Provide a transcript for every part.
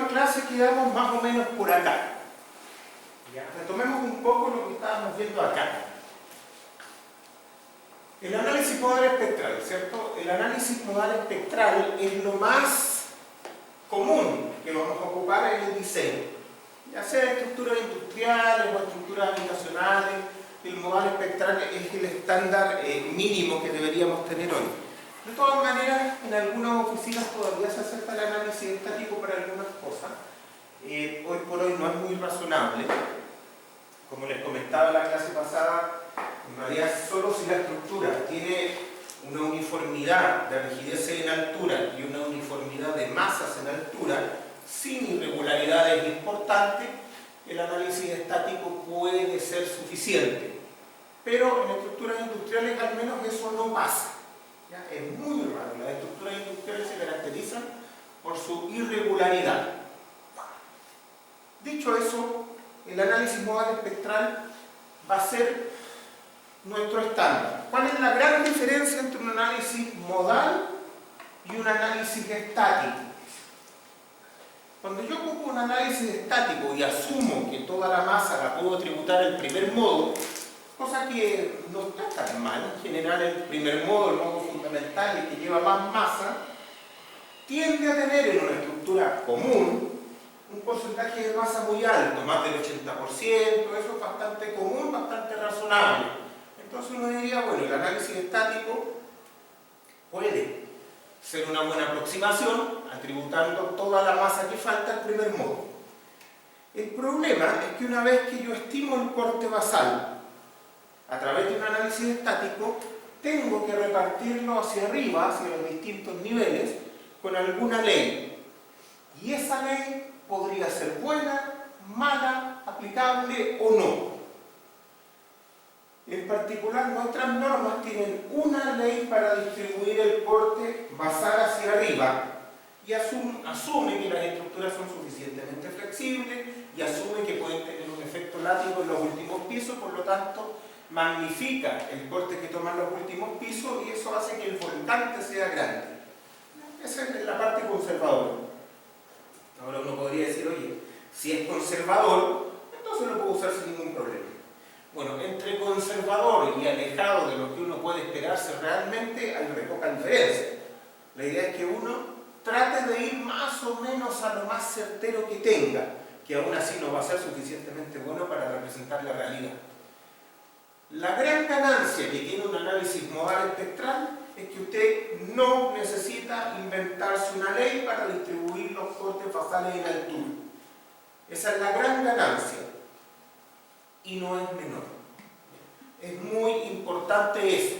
última clase quedamos más o menos por acá. ¿Ya? Retomemos un poco lo que estábamos viendo acá. El análisis modal espectral, ¿cierto? El análisis modal espectral es lo más común que vamos a ocupar en el diseño, ya sea estructuras industriales o estructuras habitacionales. El modal espectral es el estándar mínimo que deberíamos tener hoy. De todas maneras, en algunas oficinas todavía se acepta el análisis estático para algunas cosas. Hoy por hoy no es muy razonable. Como les comentaba en la clase pasada, en realidad solo si la estructura tiene una uniformidad de rigidez en altura y una uniformidad de masas en altura, sin irregularidades importantes, el análisis estático puede ser suficiente. Pero en estructuras industriales al menos eso no pasa. ¿Ya? Es muy raro. Las estructuras industriales se caracterizan por su irregularidad. Dicho eso, el análisis modal espectral va a ser nuestro estándar. ¿Cuál es la gran diferencia entre un análisis modal y un análisis estático? Cuando yo ocupo un análisis estático y asumo que toda la masa la puedo tributar al primer modo, cosa que no está tan mal, en general el primer modo, el modo fundamental, el que lleva más masa, tiende a tener en una estructura común un porcentaje de masa muy alto, más del 80%, eso es bastante común, bastante razonable. Entonces uno diría, bueno, el análisis estático puede ser una buena aproximación, atributando toda la masa que falta al primer modo. El problema es que una vez que yo estimo el corte basal a través de un análisis estático, tengo que repartirlo hacia arriba, hacia los distintos niveles, con alguna ley. Y esa ley podría ser buena, mala, aplicable o no. En particular, nuestras normas tienen una ley para distribuir el corte basal hacia arriba y asume que las estructuras son suficientemente flexibles y asume que pueden tener un efecto látigo en los últimos pisos, por lo tanto, magnifica el corte que toman los últimos pisos y eso hace que el voltante sea grande. Esa es la parte conservadora. Ahora uno podría decir, oye, si es conservador, entonces lo puedo usar sin ningún problema. Bueno, entre conservador y alejado de lo que uno puede esperarse realmente, hay una poca diferencia. La idea es que uno trate de ir más o menos a lo más certero que tenga, que aún así no va a ser suficientemente bueno para representar la realidad. La gran ganancia que tiene un análisis modal espectral es que usted no necesita inventarse una ley para distribuir los cortes basales en altura. Esa es la gran ganancia. Y no es menor. Es muy importante eso.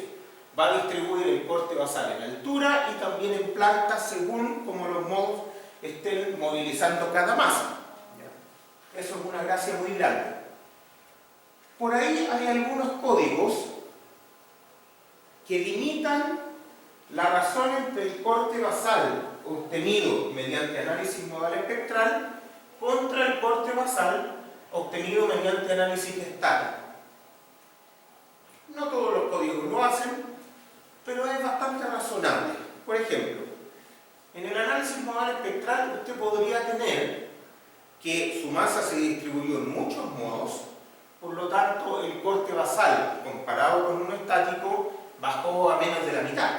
Va a distribuir el corte basal en altura y también en planta según como los modos estén movilizando cada masa. Eso es una gracia muy grande. Por ahí hay algunos códigos que limitan la razón entre el corte basal obtenido mediante análisis modal espectral contra el corte basal obtenido mediante análisis estático. No todos los códigos lo hacen, pero es bastante razonable. Por ejemplo, en el análisis modal espectral usted podría tener que su masa se distribuyó en muchos modos, por lo tanto el corte basal comparado con uno estático bajó a menos de la mitad.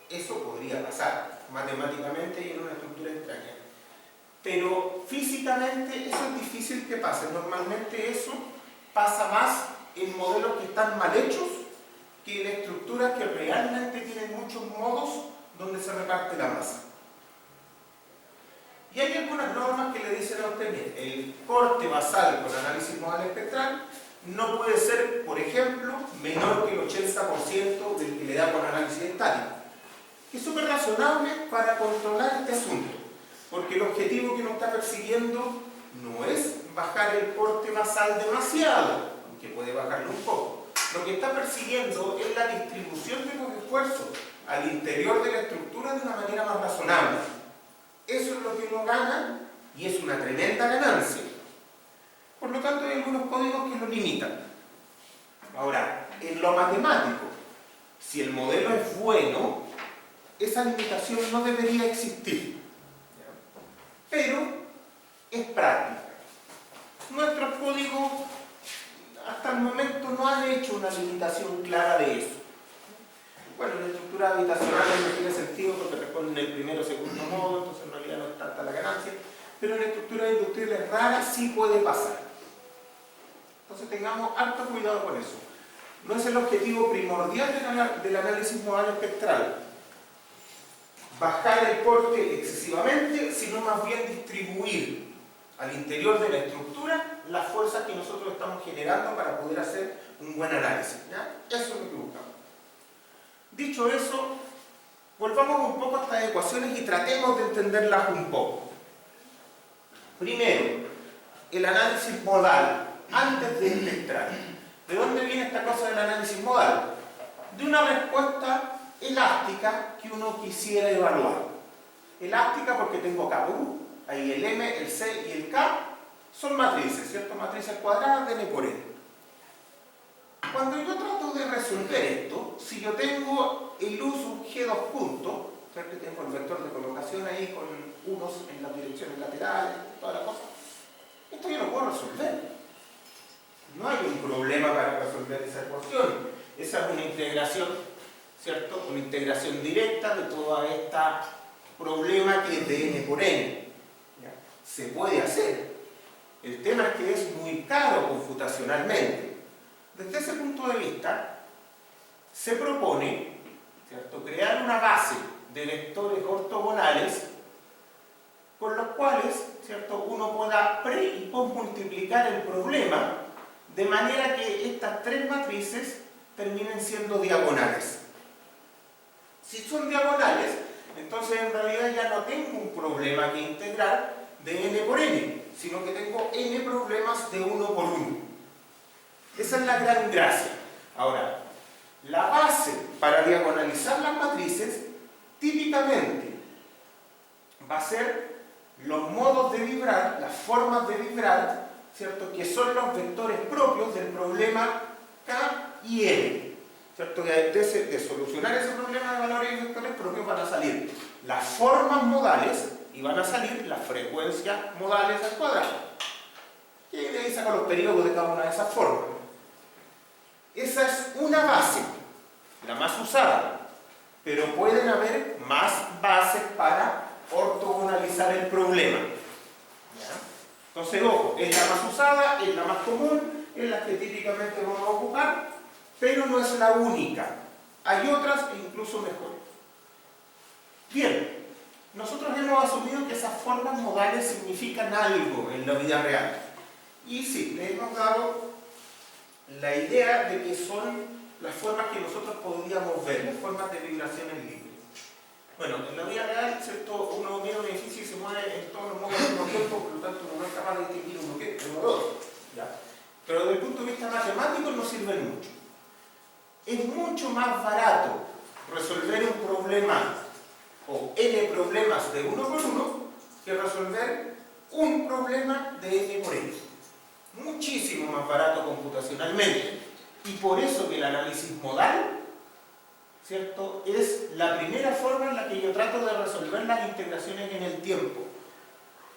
Eso podría pasar matemáticamente y en una estructura extraña. Pero físicamente eso es difícil que pase. Normalmente eso pasa más en modelos que están mal hechos que en estructuras que realmente tienen muchos modos donde se reparte la masa. Y hay algunas normas que le dicen a usted, mire, el corte basal con análisis modal espectral no puede ser, por ejemplo, menor que el 80% del que le da con análisis estático. Es súper razonable para controlar este asunto, porque el objetivo que uno está persiguiendo no es bajar el corte basal demasiado, aunque puede bajarlo un poco. Lo que está persiguiendo es la distribución de los esfuerzos al interior de la estructura de una manera más razonable. Eso es lo que uno gana y es una tremenda ganancia. Por lo tanto, hay algunos códigos que lo limitan. Ahora, en lo matemático, si el modelo es bueno, esa limitación no debería existir. Pero es práctica. Nuestros códigos hasta el momento no han hecho una limitación clara de eso. Bueno, en la estructura habitacional no tiene sentido porque responden el primero o segundo modo, entonces en realidad no es tanta la ganancia, pero en estructuras industriales raras sí puede pasar. Entonces tengamos harto cuidado con eso. No es el objetivo primordial del análisis modal espectral bajar el porte excesivamente, sino más bien distribuir al interior de la estructura las fuerzas que nosotros estamos generando para poder hacer un buen análisis, ¿ya? Eso es lo que buscamos. Dicho eso, volvamos un poco a estas ecuaciones y tratemos de entenderlas un poco. Primero, el análisis modal antes de espectral. ¿De dónde viene esta cosa del análisis modal? De una respuesta elástica que uno quisiera evaluar. Elástica porque tengo K por U, ahí el M, el C y el K son matrices, ¿cierto? Matrices cuadradas de N por N. Cuando yo trato de resolver esto, si yo tengo el U sub G2 puntos, ¿cierto? Tengo el vector de colocación ahí con unos en las direcciones laterales, toda la cosa, esto yo no puedo resolver. No hay un problema para resolver esa ecuación. Esa es una integración, ¿cierto? Una integración directa de todo este problema que es de N por N. ¿Ya? Se puede hacer. El tema es que es muy caro computacionalmente. Desde ese punto de vista, se propone, ¿cierto?, crear una base de vectores ortogonales con los cuales, ¿cierto?, uno pueda pre- y postmultiplicar el problema de manera que estas tres matrices terminen siendo diagonales. Si son diagonales, entonces en realidad ya no tengo un problema que integrar de n por n, sino que tengo n problemas de 1 por 1. Esa es la gran gracia. Ahora, la base para diagonalizar las matrices típicamente va a ser los modos de vibrar, las formas de vibrar, ¿cierto?, que son los vectores propios del problema K y N, ¿cierto? De solucionar ese problema de valores y vectores propios van a salir las formas modales y van a salir las frecuencias modales al cuadrado. Y de ahí saco los periodos de cada una de esas formas. Esa es una base, la más usada, pero pueden haber más bases para ortogonalizar el problema. ¿Ya? Entonces, ojo, es la más usada, es la más común, es la que típicamente vamos a ocupar, pero no es la única. Hay otras e incluso mejores. Bien, nosotros hemos asumido que esas formas modales significan algo en la vida real. Y sí, les hemos dado la idea de que son las formas que nosotros podríamos ver, las formas de vibraciones libres. Bueno, en la vida real, ¿cierto?, uno mira un edificio y se mueve en todos los modos al mismo tiempo, por lo tanto uno no es capaz de distinguir uno de otro. ¿Ya? Pero desde el punto de vista matemático no sirven mucho. Es mucho más barato resolver un problema o n problemas de 1 por 1 que resolver un problema de n por n. Muchísimo más barato computacionalmente. Y por eso que el análisis modal, ¿cierto?, es la primera forma en la que yo trato de resolver las integraciones en el tiempo.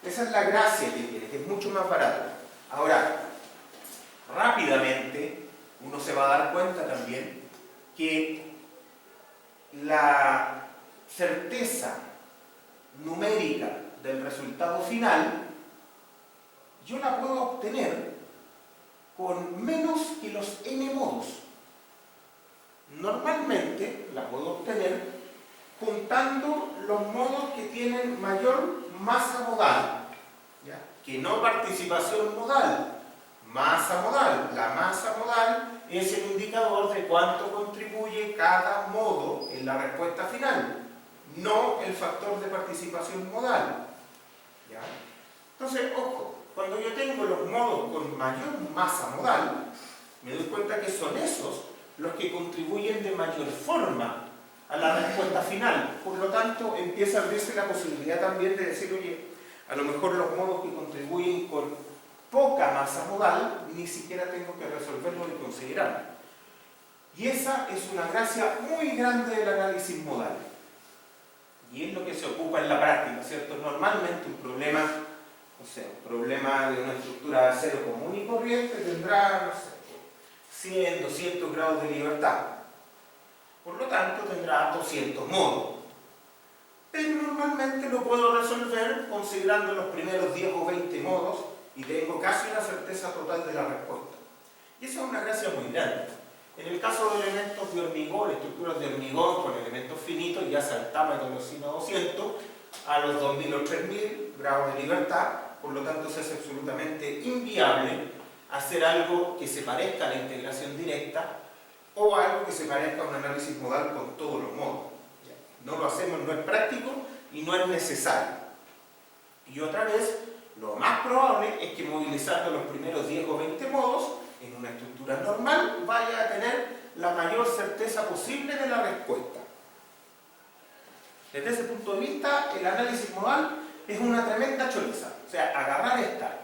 Esa es la gracia que tiene, que es mucho más barato. Ahora, rápidamente uno se va a dar cuenta también que la certeza numérica del resultado final yo la puedo obtener con menos que los n modos. Normalmente la puedo obtener contando los modos que tienen mayor masa modal, ¿ya?, que no participación modal, masa modal. La masa modal es el indicador de cuánto contribuye cada modo en la respuesta final, no el factor de participación modal. ¿Ya? Entonces, ojo, cuando yo tengo los modos con mayor masa modal, me doy cuenta que son esos los que contribuyen de mayor forma a la respuesta final. Por lo tanto, empieza a abrirse la posibilidad también de decir, oye, a lo mejor los modos que contribuyen con poca masa modal, ni siquiera tengo que resolverlo ni considerarlo. Y esa es una gracia muy grande del análisis modal. Y es lo que se ocupa en la práctica, ¿cierto? Normalmente un problema o sea, un problema de una estructura de acero común y corriente tendrá, no sé, 100, 200 grados de libertad. Por lo tanto, tendrá 200 modos. Pero normalmente lo puedo resolver considerando los primeros 10 o 20 modos y tengo casi una certeza total de la respuesta. Y esa es una gracia muy grande. En el caso de elementos de hormigón, estructuras de hormigón con elementos finitos, ya saltamos de los 100 a 200 a los 2000 o 3000 grados de libertad. Por lo tanto, se hace absolutamente inviable hacer algo que se parezca a la integración directa o algo que se parezca a un análisis modal con todos los modos. No lo hacemos, no es práctico y no es necesario. Y otra vez, lo más probable es que movilizando los primeros 10 o 20 modos en una estructura normal vaya a tener la mayor certeza posible de la respuesta. Desde ese punto de vista, el análisis modal es una tremenda choriza. O sea, agarrar esta,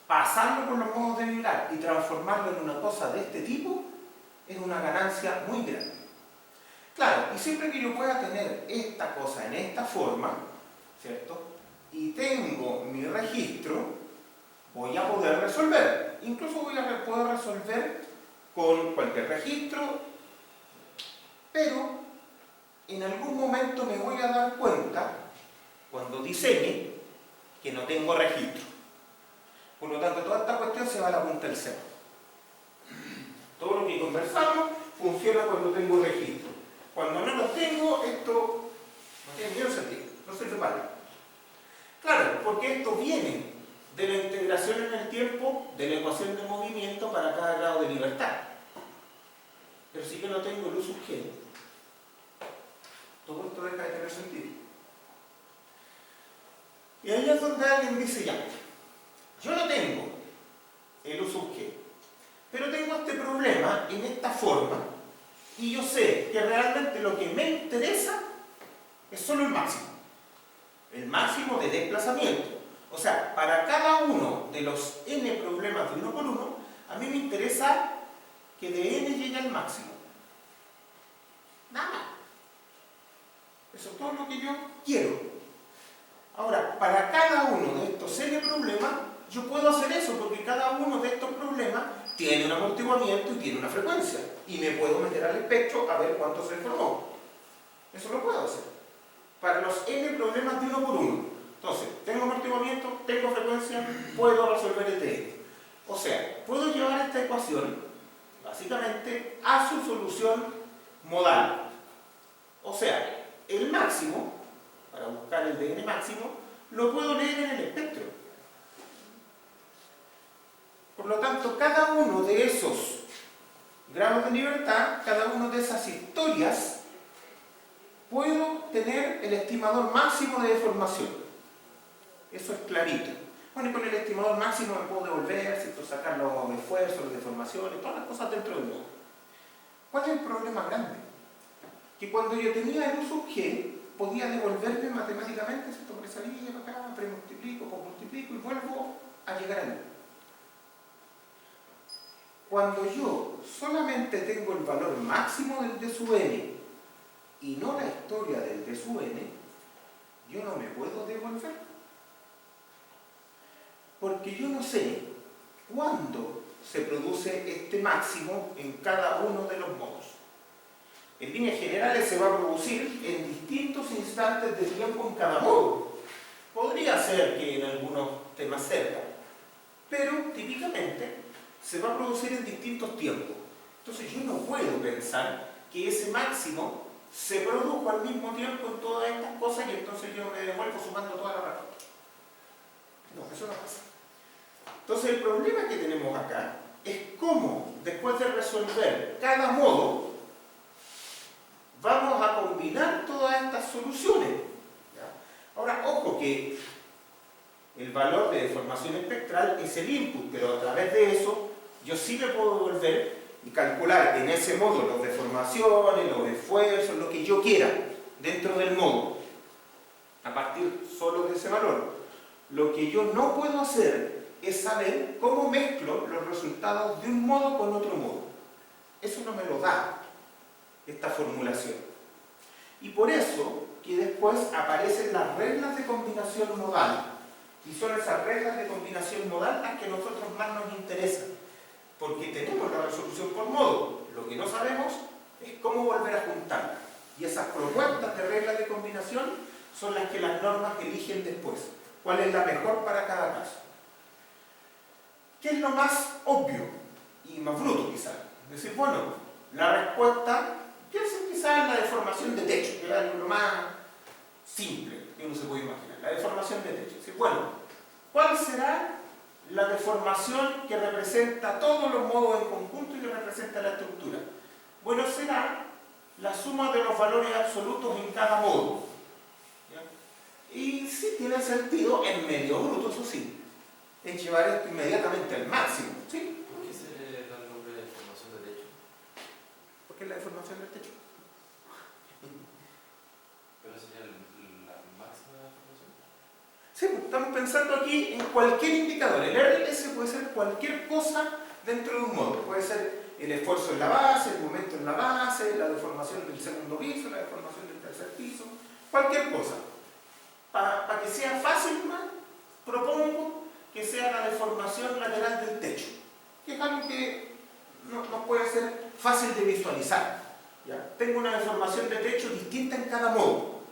pasarlo por los modos de vibrar y transformarlo en una cosa de este tipo es una ganancia muy grande. Claro, y siempre que yo pueda tener esta cosa en esta forma, ¿cierto? Y tengo mi registro, voy a poder resolver. Incluso voy a poder resolver con cualquier registro, pero en algún momento me voy a dar cuenta, cuando diseñe, que no tengo registro. Por lo tanto, toda esta cuestión se va a la punta del cerro. Todo lo que conversamos funciona cuando tengo registro. Cuando no los tengo, esto no tiene ningún sentido, no sirve para nada. Claro, porque esto viene de la integración en el tiempo de la ecuación de movimiento para cada grado de libertad. Pero si yo no tengo el U sub G, todo esto deja de tener sentido. Y ahí es donde alguien dice ya, yo no tengo el U sub G, pero tengo este problema en esta forma y yo sé que realmente lo que me interesa es solo el máximo de desplazamiento. O sea, para cada uno de los n problemas de 1 por 1, a mí me interesa que de n llegue al máximo. Nada más. Eso es todo lo que yo quiero. Ahora, para cada uno de estos n problemas, yo puedo hacer eso porque cada uno de estos problemas tiene un amortiguamiento y tiene una frecuencia. Y me puedo meter al espectro a ver cuánto se formó. Eso lo puedo hacer. Para los n problemas de 1 por 1. Entonces, tengo amortiguamiento, tengo frecuencia, puedo resolver el de n. O sea, puedo llevar esta ecuación, básicamente, a su solución modal. O sea, el máximo, para buscar el de n máximo, lo puedo leer en el espectro. Por lo tanto, cada uno de esos grados de libertad, cada una de esas historias, puedo tener el estimador máximo de deformación. Eso es clarito. Bueno, y con el estimador máximo me puedo devolver, ¿cierto? Sacar los esfuerzos, las deformaciones, todas las cosas dentro del modo. ¿Cuál es el problema grande? Que cuando yo tenía el U sub G, podía devolverme matemáticamente, ¿cierto? Porque salía acá, premultiplico, multiplico y vuelvo a llegar al U. Cuando yo solamente tengo el valor máximo del d sub n y no la historia del d sub n, yo no me puedo devolver. Porque yo no sé cuándo se produce este máximo en cada uno de los modos. En líneas generales se va a producir en distintos instantes de tiempo en cada modo. Podría ser que en algunos temas cerca, pero típicamente se va a producir en distintos tiempos. Entonces yo no puedo pensar que ese máximo se produjo al mismo tiempo en todas estas cosas y entonces yo me devuelvo sumando toda la respuesta. No, eso no pasa. Entonces el problema que tenemos acá es cómo, después de resolver cada modo, vamos a combinar todas estas soluciones. ¿Ya? Ahora, ojo que el valor de deformación espectral es el input, pero a través de eso yo sí me puedo volver y calcular en ese modo las deformaciones, los esfuerzos, lo que yo quiera dentro del modo, a partir solo de ese valor. Lo que yo no puedo hacer es saber cómo mezclo los resultados de un modo con otro modo. Eso no me lo da esta formulación. Y por eso que después aparecen las reglas de combinación modal. Y son esas reglas de combinación modal las que a nosotros más nos interesan, porque tenemos la resolución por modo. Lo que no sabemos es cómo volver a juntarla. Y esas propuestas de reglas de combinación son las que las normas eligen después. ¿Cuál es la mejor para cada caso? ¿Qué es lo más obvio y más bruto quizás? Es decir, bueno, la respuesta, piensen quizás en la deformación de techo, que es lo más simple que uno se puede imaginar, la deformación de techo. Es decir, bueno, ¿cuál será la deformación que representa todos los modos en conjunto y que representa la estructura? Bueno, será la suma de los valores absolutos en cada modo. ¿Ya? Y sí tiene sentido en medio bruto, eso sí, es llevar esto inmediatamente al máximo. ¿Sí? ¿Por qué se le da el nombre de deformación de techo? ¿Por qué es la deformación del techo? ¿Pero sería la máxima deformación? Sí, pues, estamos pensando aquí en cualquier indicador. El RLS puede ser cualquier cosa dentro de un modo. Puede ser el esfuerzo en la base, el momento en la base, la deformación del segundo piso, la deformación del tercer piso, cualquier cosa. Para que sea fácil más, propongo que sea la deformación lateral del techo, que es algo que no puede ser fácil de visualizar. ¿Ya? Tengo una deformación de techo distinta en cada modo.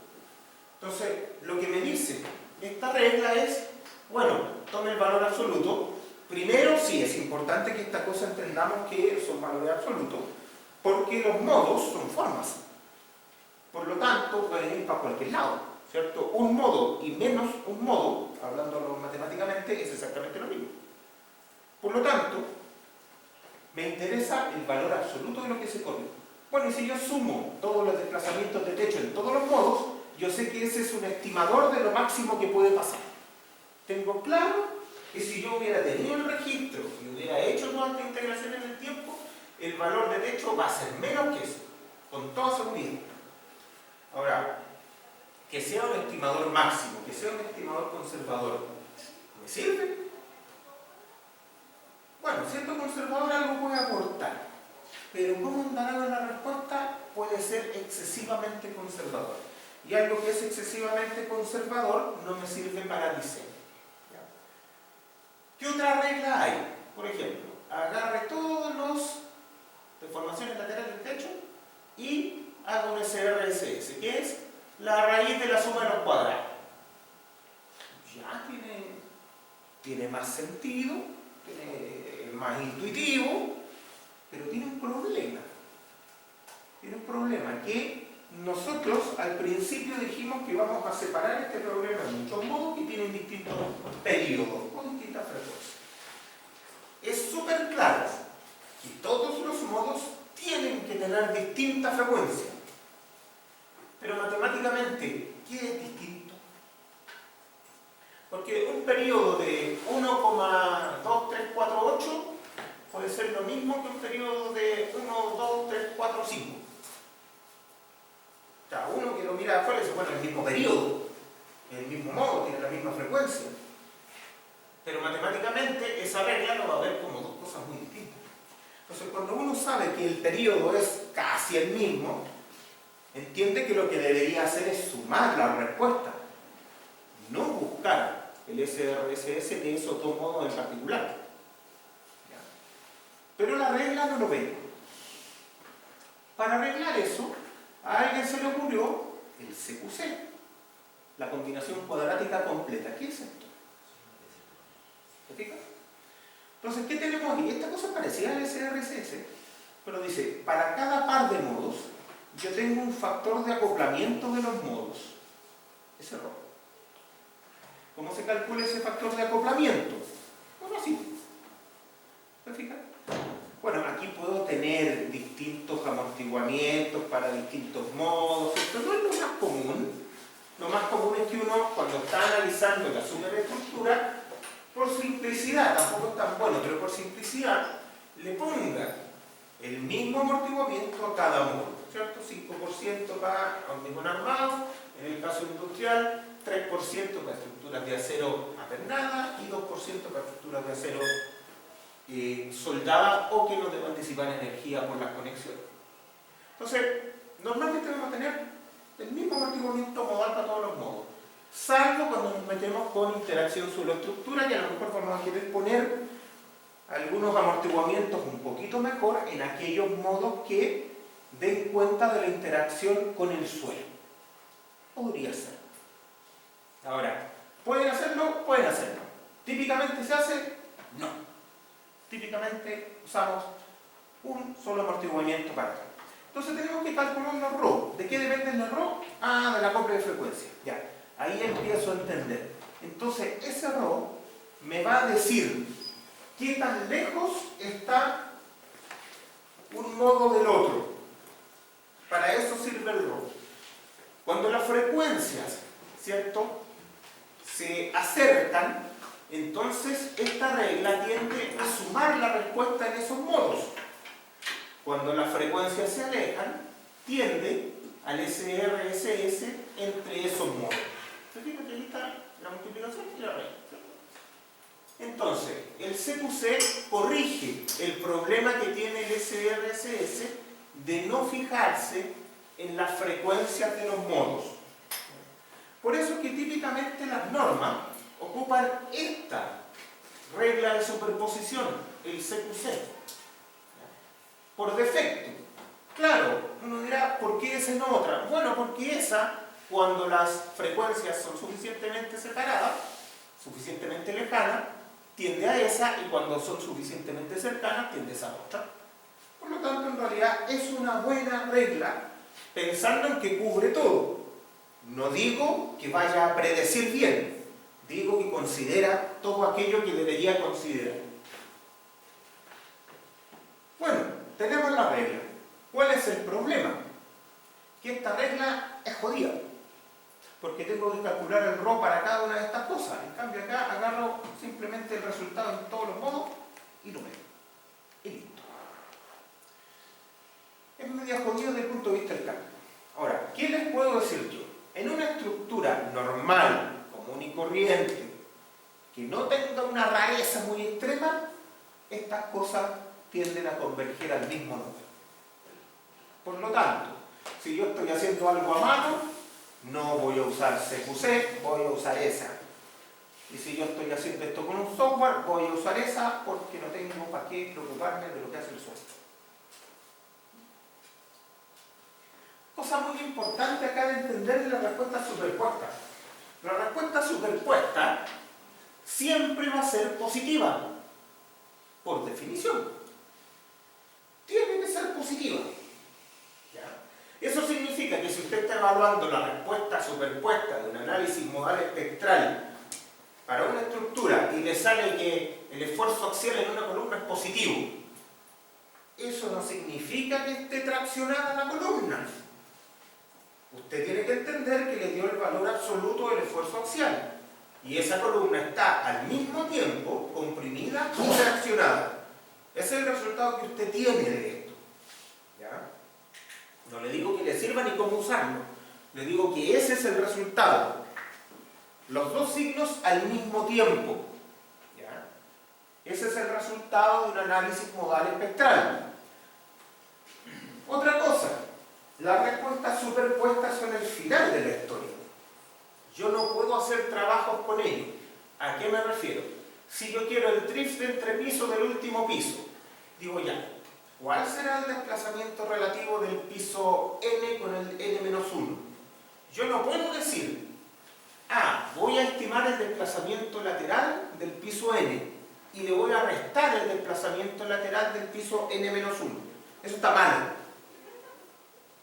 Entonces, lo que me dice esta regla es, bueno, tome el valor absoluto. Primero, sí, es importante que esta cosa entendamos que son valores absolutos, porque los modos son formas. Por lo tanto, pueden ir para cualquier lado, ¿cierto? Un modo y menos un modo, hablándolo matemáticamente, es exactamente lo mismo. Por lo tanto, me interesa el valor absoluto de lo que se corre. Bueno, y si yo sumo todos los desplazamientos de techo en todos los modos, yo sé que ese es un estimador de lo máximo que puede pasar. Tengo claro que si yo hubiera tenido el registro y hubiera hecho toda esta integración en el tiempo, el valor de techo va a ser menos que eso, con toda seguridad. Ahora, que sea un estimador máximo, que sea un estimador conservador, ¿me sirve? Bueno, siendo conservador algo puede aportar, pero ¿cómo andará con la respuesta? Puede ser excesivamente conservador. Y algo que es excesivamente conservador no me sirve para diseño. ¿Ya? ¿Qué otra regla hay? Por ejemplo, agarre todos los deformaciones laterales del techo y haga un SRSS, que es la raíz de la suma de los cuadrados. Ya tiene más sentido, es más intuitivo, pero tiene un problema. Tiene un problema que nosotros al principio dijimos que íbamos a separar este problema en muchos modos que tienen distintos periodos o distintas frecuencias. Es súper claro que todos los modos tienen que tener distinta frecuencia. Pero matemáticamente, ¿qué es distinto? Porque un periodo de 1,2348 puede ser lo mismo que un periodo de 1,2345. O sea, uno que lo mira afuera dice, bueno, el mismo periodo, el mismo modo, tiene la misma frecuencia. Pero matemáticamente esa regla lo va a ver como dos cosas muy distintas. Entonces, cuando uno sabe que el periodo es casi el mismo, entiende que lo que debería hacer es sumar la respuesta, no buscar el SRSS de esos dos modos en particular. ¿Ya? Pero la regla no lo ve. Para arreglar eso, a alguien se le ocurrió el CQC, la combinación cuadrática completa. ¿Qué es esto? ¿Te fijas? Entonces, ¿qué tenemos aquí? Esta cosa es parecida al SRSS, pero dice, para cada par de modos, yo tengo un factor de acoplamiento de los modos. Es error. ¿Cómo se calcula ese factor de acoplamiento? Bueno, así. ¿Te fijas? Bueno, aquí puedo tener distintos amortiguamientos para distintos modos, esto no es lo más común. Lo más común es que uno, cuando está analizando la superestructura, por simplicidad, tampoco es tan bueno, pero por simplicidad, le ponga el mismo amortiguamiento a cada modo, ¿cierto? 5% para hormigón armado, en el caso industrial, 3% para estructuras de acero apernada y 2% para estructuras de acero soldadas o que no deban disipar energía por las conexiones. Entonces, normalmente vamos a tener el mismo amortiguamiento modal para todos los modos, salvo cuando nos metemos con interacción suelo-estructura, y a lo mejor vamos a querer poner algunos amortiguamientos un poquito mejor en aquellos modos que den cuenta de la interacción con el suelo. Podría ser. Ahora, ¿pueden hacerlo? Pueden hacerlo. ¿Típicamente se hace? No. Típicamente usamos un solo amortiguamiento para acá. Entonces tenemos que calcular los ρ. ¿De qué depende el ρ? Ah, del acople de frecuencia. Ya, ahí empiezo a entender. Entonces ese ρ me va a decir qué tan lejos está un modo del otro. Para eso sirve el ρ. Cuando las frecuencias, ¿cierto?, se acercan, entonces esta regla tiende a sumar la respuesta en esos modos. Cuando las frecuencias se alejan, tiende al SRSS entre esos modos. ¿Se fijan que ahí está la multiplicación y la regla? Entonces, el CQC corrige el problema que tiene el SRSS de no fijarse en las frecuencias de los modos. Por eso es que típicamente las normas ocupan esta regla de superposición, el CQC, por defecto. Claro, uno dirá, ¿por qué esa y no otra? Bueno, porque esa, cuando las frecuencias son suficientemente separadas, suficientemente lejanas, tiende a esa, y cuando son suficientemente cercanas, tiende a esa otra. Por lo tanto, en realidad es una buena regla, pensando en que cubre todo. No digo que vaya a predecir bien, digo que considera todo aquello que debería considerar. Bueno, tenemos la regla. ¿Cuál es el problema? Que esta regla es jodida, porque tengo que calcular el ρ para cada una de estas cosas. En cambio acá agarro simplemente el resultado en todos los modos y lo meto. Y listo. Es medio jodido desde el punto de vista del cálculo. Ahora, ¿qué les puedo decir yo? En una estructura normal, común y corriente, que no tenga una rareza muy extrema, estas cosas tienden a converger al mismo número. Por lo tanto, si yo estoy haciendo algo a mano, no voy a usar CQC, voy a usar esa. Y si yo estoy haciendo esto con un software, voy a usar esa porque no tengo para qué preocuparme de lo que hace el software. Cosa muy importante acá de entender es la respuesta superpuesta. La respuesta superpuesta siempre va a ser positiva, por definición. Tiene que ser positiva. ¿Ya? Eso significa que si usted está evaluando la respuesta superpuesta de un análisis modal espectral para una estructura y le sale que el esfuerzo axial en una columna es positivo, eso no significa que esté traccionada la columna. Usted tiene que entender que le dio el valor absoluto del esfuerzo axial y esa columna está al mismo tiempo comprimida y traccionada. Ese es el resultado que usted tiene de esto. ¿Ya? No le digo que le sirva ni cómo usarlo, le digo que ese es el resultado. Los dos signos al mismo tiempo. ¿Ya? Ese es el resultado de un análisis modal espectral. Otra cosa. Las respuestas superpuestas son el final de la historia. Yo no puedo hacer trabajos con ellos. ¿A qué me refiero? Si yo quiero el drift de entrepiso del último piso, digo ya, ¿cuál será el desplazamiento relativo del piso n con el n-1? Yo no puedo decir, voy a estimar el desplazamiento lateral del piso n y le voy a restar el desplazamiento lateral del piso n-1. Eso está mal.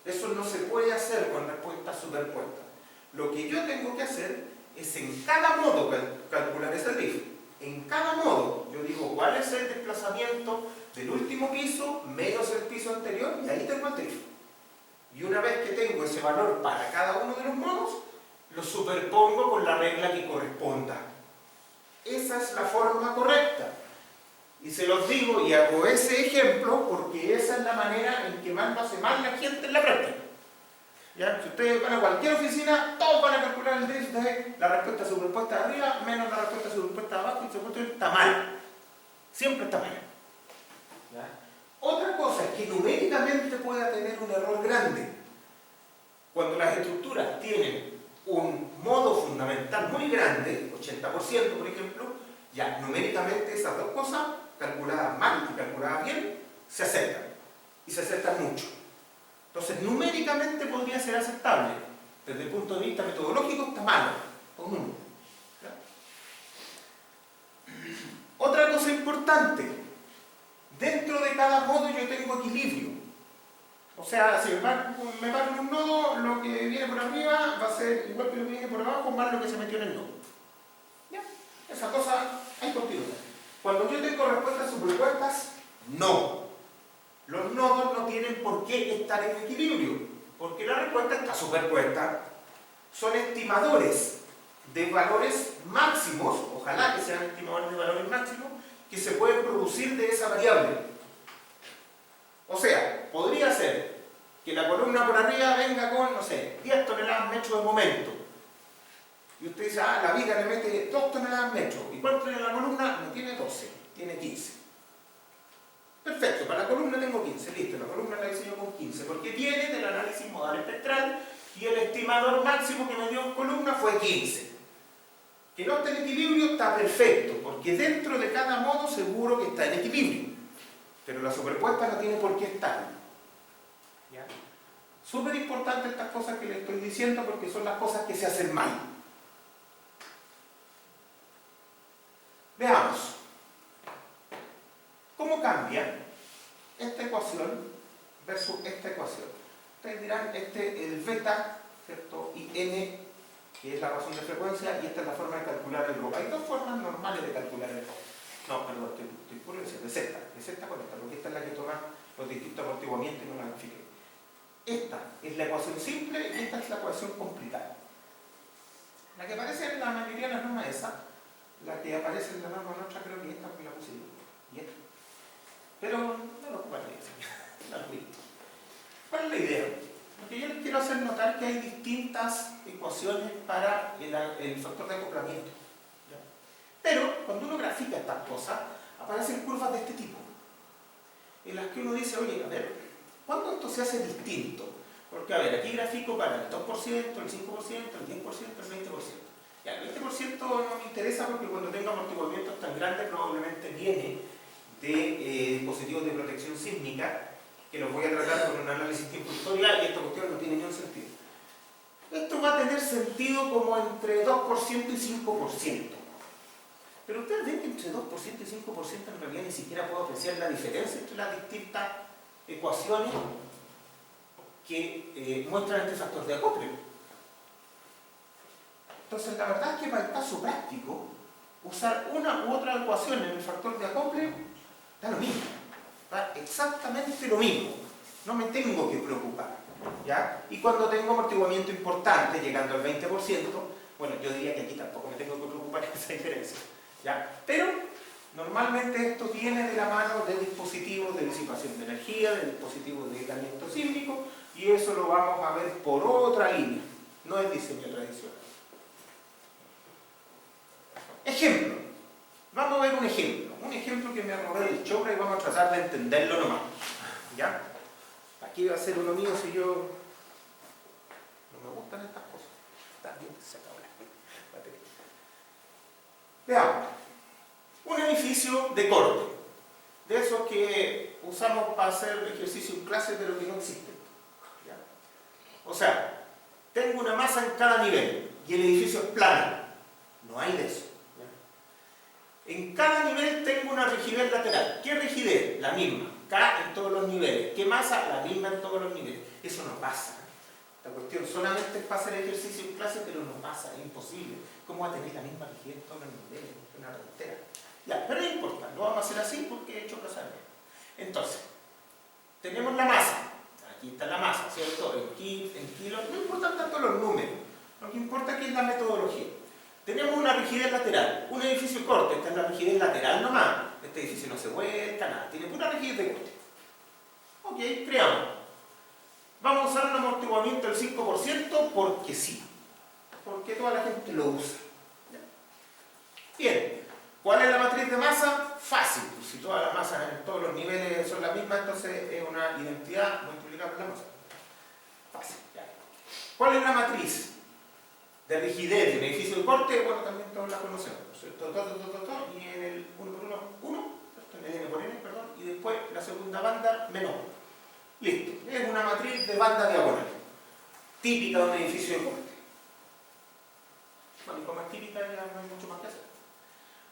Eso no se puede hacer con respuestas superpuestas. Lo que yo tengo que hacer es en cada modo calcular ese drift. En cada modo yo digo cuál es el desplazamiento del último piso menos el piso anterior y ahí tengo el drift. Y una vez que tengo ese valor para cada uno de los modos, lo superpongo con la regla que corresponda. Esa es la forma correcta. Y se los digo y hago ese ejemplo porque esa es la manera en que más lo hace mal la gente en la práctica. ¿Ya? Si ustedes van a cualquier oficina, todos van a calcular el drift de la respuesta superpuesta de arriba menos la respuesta superpuesta de abajo y supuesto está mal. Siempre está mal. ¿Ya? Otra cosa es que numéricamente pueda tener un error grande. Cuando las estructuras tienen un modo fundamental muy grande, 80% por ejemplo, ya numéricamente esas dos cosas, calculadas mal y calculadas bien, se acercan. Y se acercan mucho. Entonces, numéricamente podría ser aceptable. Desde el punto de vista metodológico está malo, común. Otra cosa importante, dentro de cada modo yo tengo equilibrio. O sea, si me paro en un nodo, lo que viene por arriba va a ser igual que lo que viene por abajo, más lo que se metió en el nodo. ¿Ya? Esa cosa hay continuidad. Cuando yo tengo respuestas superpuestas, no. Los nodos no tienen por qué estar en equilibrio, porque la respuesta está superpuesta. Son estimadores de valores máximos, ojalá que sean estimadores de valores máximos, que se pueden producir de esa variable. O sea, podría ser que la columna por arriba venga con, no sé, 10 toneladas metro de momento. Y usted dice, ah, la viga le mete 2 toneladas metro. ¿Y cuánto tiene la columna? No tiene 12, tiene 15. Perfecto, para la columna tengo 15, listo, la columna la diseño con 15, porque viene del análisis modal espectral y el estimador máximo que me dio en columna fue 15. Que no esté en equilibrio está perfecto, porque dentro de cada modo seguro que está en equilibrio. Pero la superpuesta no tiene por qué estar. ¿Ya? Súper importante estas cosas que les estoy diciendo porque son las cosas que se hacen mal. Veamos. ¿Cómo cambia esta ecuación versus esta ecuación? Ustedes dirán, el beta, ¿cierto? Y n, que es la razón de frecuencia, y esta es la forma de calcular el rho. Hay dos formas normales de calcular el rho. No, perdón, estoy puro de Z con esta, porque esta es la que toma los distintos amortiguamientos y no la grafiqué. Esta es la ecuación simple y esta es la ecuación complicada. La que aparece en la mayoría de las normas es esa, la que aparece en la norma nuestra creo que esta porque la puse yo. Y esta. Pero no lo ocuparé, no lo visto. ¿Cuál es la idea? Porque yo les quiero hacer notar que hay distintas ecuaciones para el factor de acoplamiento. ¿Ya? Pero cuando uno grafica estas cosas, aparecen curvas de este tipo, en las que uno dice, oye, a ver, ¿cuándo esto se hace distinto? Porque, a ver, aquí grafico para el 2%, el 5%, el 10%, el 20%. Ya, el 20% no me interesa porque cuando tenga amortiguamientos tan grandes probablemente viene de dispositivos de protección sísmica, que los voy a tratar con un análisis tiempo-historia y esta cuestión no tiene ningún sentido. Esto va a tener sentido como entre 2% y 5%. Pero ustedes ven que entre 2% y 5% en realidad ni siquiera puedo apreciar la diferencia entre las distintas ecuaciones que muestran este factor de acople. Entonces la verdad es que para el caso práctico, usar una u otra ecuación en el factor de acople da lo mismo, da exactamente lo mismo, no me tengo que preocupar, ¿ya? Y cuando tengo amortiguamiento importante, llegando al 20%, bueno, yo diría que aquí tampoco me tengo que preocupar de esa diferencia, ¿ya? Pero normalmente esto viene de la mano de dispositivos de disipación de energía, de dispositivos de aislamiento sísmico, y eso lo vamos a ver por otra línea, no es diseño tradicional. Ejemplo. Vamos a ver un ejemplo que me robé del chobra y vamos a tratar de entenderlo nomás. ¿Ya? Aquí va a ser uno mío si yo... No me gustan estas cosas. Está bien, se acabó la batería. Veamos. Un edificio de corte. De esos que usamos para hacer ejercicio en clase pero que no existen. ¿Ya? O sea, tengo una masa en cada nivel y el edificio es plano. No hay de eso. En cada nivel tengo una rigidez lateral. ¿Qué rigidez? La misma. K en todos los niveles. ¿Qué masa? La misma en todos los niveles. Eso no pasa. La cuestión solamente es para hacer ejercicio en clase, pero no pasa, es imposible. ¿Cómo va a tener la misma rigidez en todos los niveles? Es una tontera. Ya, pero no importa, lo vamos a hacer así porque he hecho cosas bien. Entonces, tenemos la masa. Aquí está la masa, ¿cierto? En kilos. No importan tanto los números. Lo que importa aquí es la metodología. Tenemos una rigidez lateral, un edificio corte, esta es la rigidez lateral nomás, este edificio no se vuelca, nada, tiene pura rigidez de corte. Ok, creamos. Vamos a usar un amortiguamiento del 5% porque sí, porque toda la gente lo usa. Bien, ¿cuál es la matriz de masa? Fácil, si todas las masas en todos los niveles son las mismas, entonces es una identidad multiplicada por la masa. Fácil, ya. ¿Cuál es la matriz de rigidez de un edificio de corte, bueno, también todos la conocemos, ¿cierto? Y en el 1 por 1, 1, en el N por N, perdón, y después la segunda banda menor. Listo, es una matriz de banda diagonal, típica de un edificio de corte. Bueno, y como es típica ya no hay mucho más que hacer.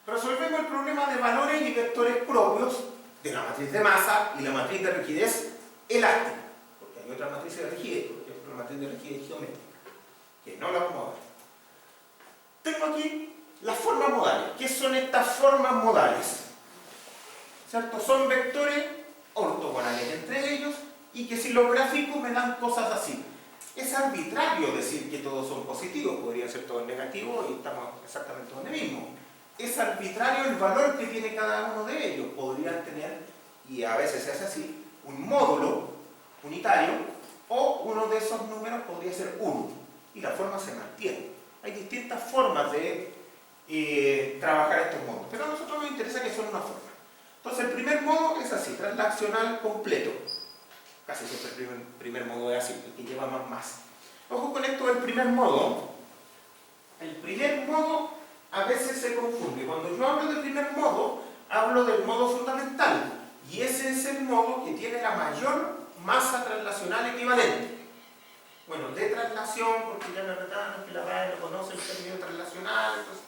Resolvemos el problema de valores y vectores propios de la matriz de masa y la matriz de rigidez elástica, porque hay otras matrices de rigidez, por ejemplo la matriz de rigidez geométrica, que no la vamos a ver. Tengo aquí las formas modales. ¿Qué son estas formas modales? ¿Cierto? Son vectores ortogonales entre ellos y que si los grafico me dan cosas así. Es arbitrario decir que todos son positivos, podrían ser todos negativos y estamos exactamente donde mismo. Es arbitrario el valor que tiene cada uno de ellos. Podrían tener, y a veces se hace así, un módulo unitario o uno de esos números podría ser 1 y la forma se mantiene. Hay distintas formas de trabajar estos modos, pero a nosotros nos interesa que son una forma. Entonces el primer modo es así, translacional completo. Casi siempre el primer modo es así, el que lleva más. Ojo con esto del primer modo. El primer modo a veces se confunde. Cuando yo hablo del primer modo, hablo del modo fundamental. Y ese es el modo que tiene la mayor masa translacional equivalente. Bueno, de traslación, porque ya me retaron que la RAE no conoce el término translacional, entonces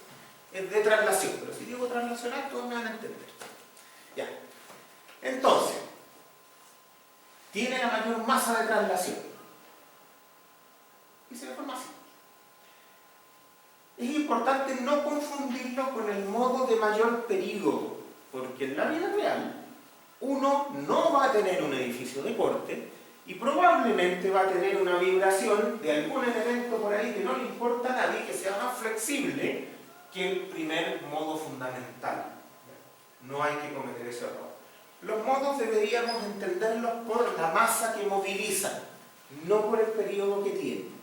es de traslación. Pero si digo translacional, todos me van a entender. Ya. Entonces, tiene la mayor masa de traslación. Y se forma así. Es importante no confundirlo con el modo de mayor período, porque en la vida real uno no va a tener un edificio de corte y probablemente va a tener una vibración de algún elemento por ahí que no le importa a nadie, que sea más flexible que el primer modo fundamental. No hay que cometer ese error. Los modos deberíamos entenderlos por la masa que movilizan, no por el periodo que tienen.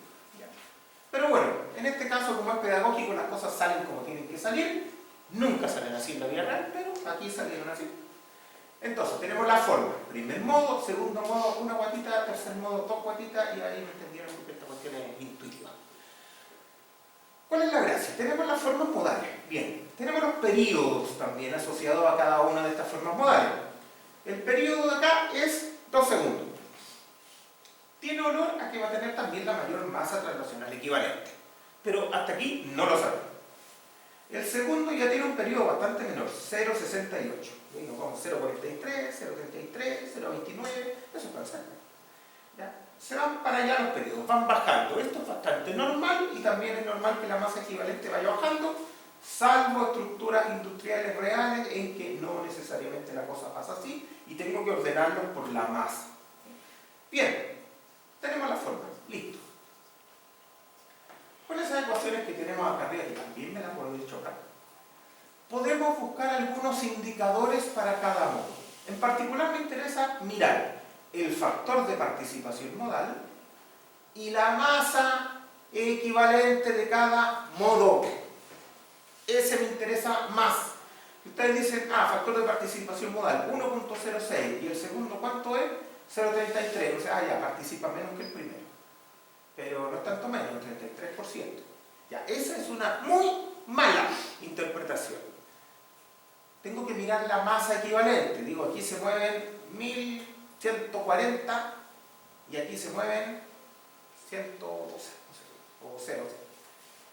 Pero bueno, en este caso, como es pedagógico, las cosas salen como tienen que salir. Nunca salen así en la vida real, pero aquí salieron así. Entonces, tenemos la forma. Primer modo, segundo modo, una guatita, tercer modo, dos guatitas, y ahí me entendieron que esta cuestión es intuitiva. ¿Cuál es la gracia? Tenemos las formas modales. Bien, tenemos los periodos también asociados a cada una de estas formas modales. El periodo de acá es 2 segundos. Tiene olor a que va a tener también la mayor masa translacional equivalente. Pero hasta aquí no lo sabemos. El segundo ya tiene un periodo bastante menor, 0,68. Y nos vamos 0,43, 0,33, 0,29, eso es para ¿ya? Se van para allá los periodos, van bajando. Esto es bastante normal y también es normal que la masa equivalente vaya bajando, salvo estructuras industriales reales en que no necesariamente la cosa pasa así y tengo que ordenarlos por la masa. Bien, tenemos la forma, listo. Con esas ecuaciones que tenemos acá arriba, que también me las puedo ir chocando, podemos buscar algunos indicadores para cada modo. En particular me interesa mirar el factor de participación modal y la masa equivalente de cada modo. Ese me interesa más. Ustedes dicen, factor de participación modal 1.06 y el segundo, ¿cuánto es? 0.33, o sea, ya participa menos que el primero. Pero no es tanto menos, 33%. Ya, esa es una muy mala interpretación. Tengo que mirar la masa equivalente. Digo, aquí se mueven 1140 y aquí se mueven 112, no sé, o 0.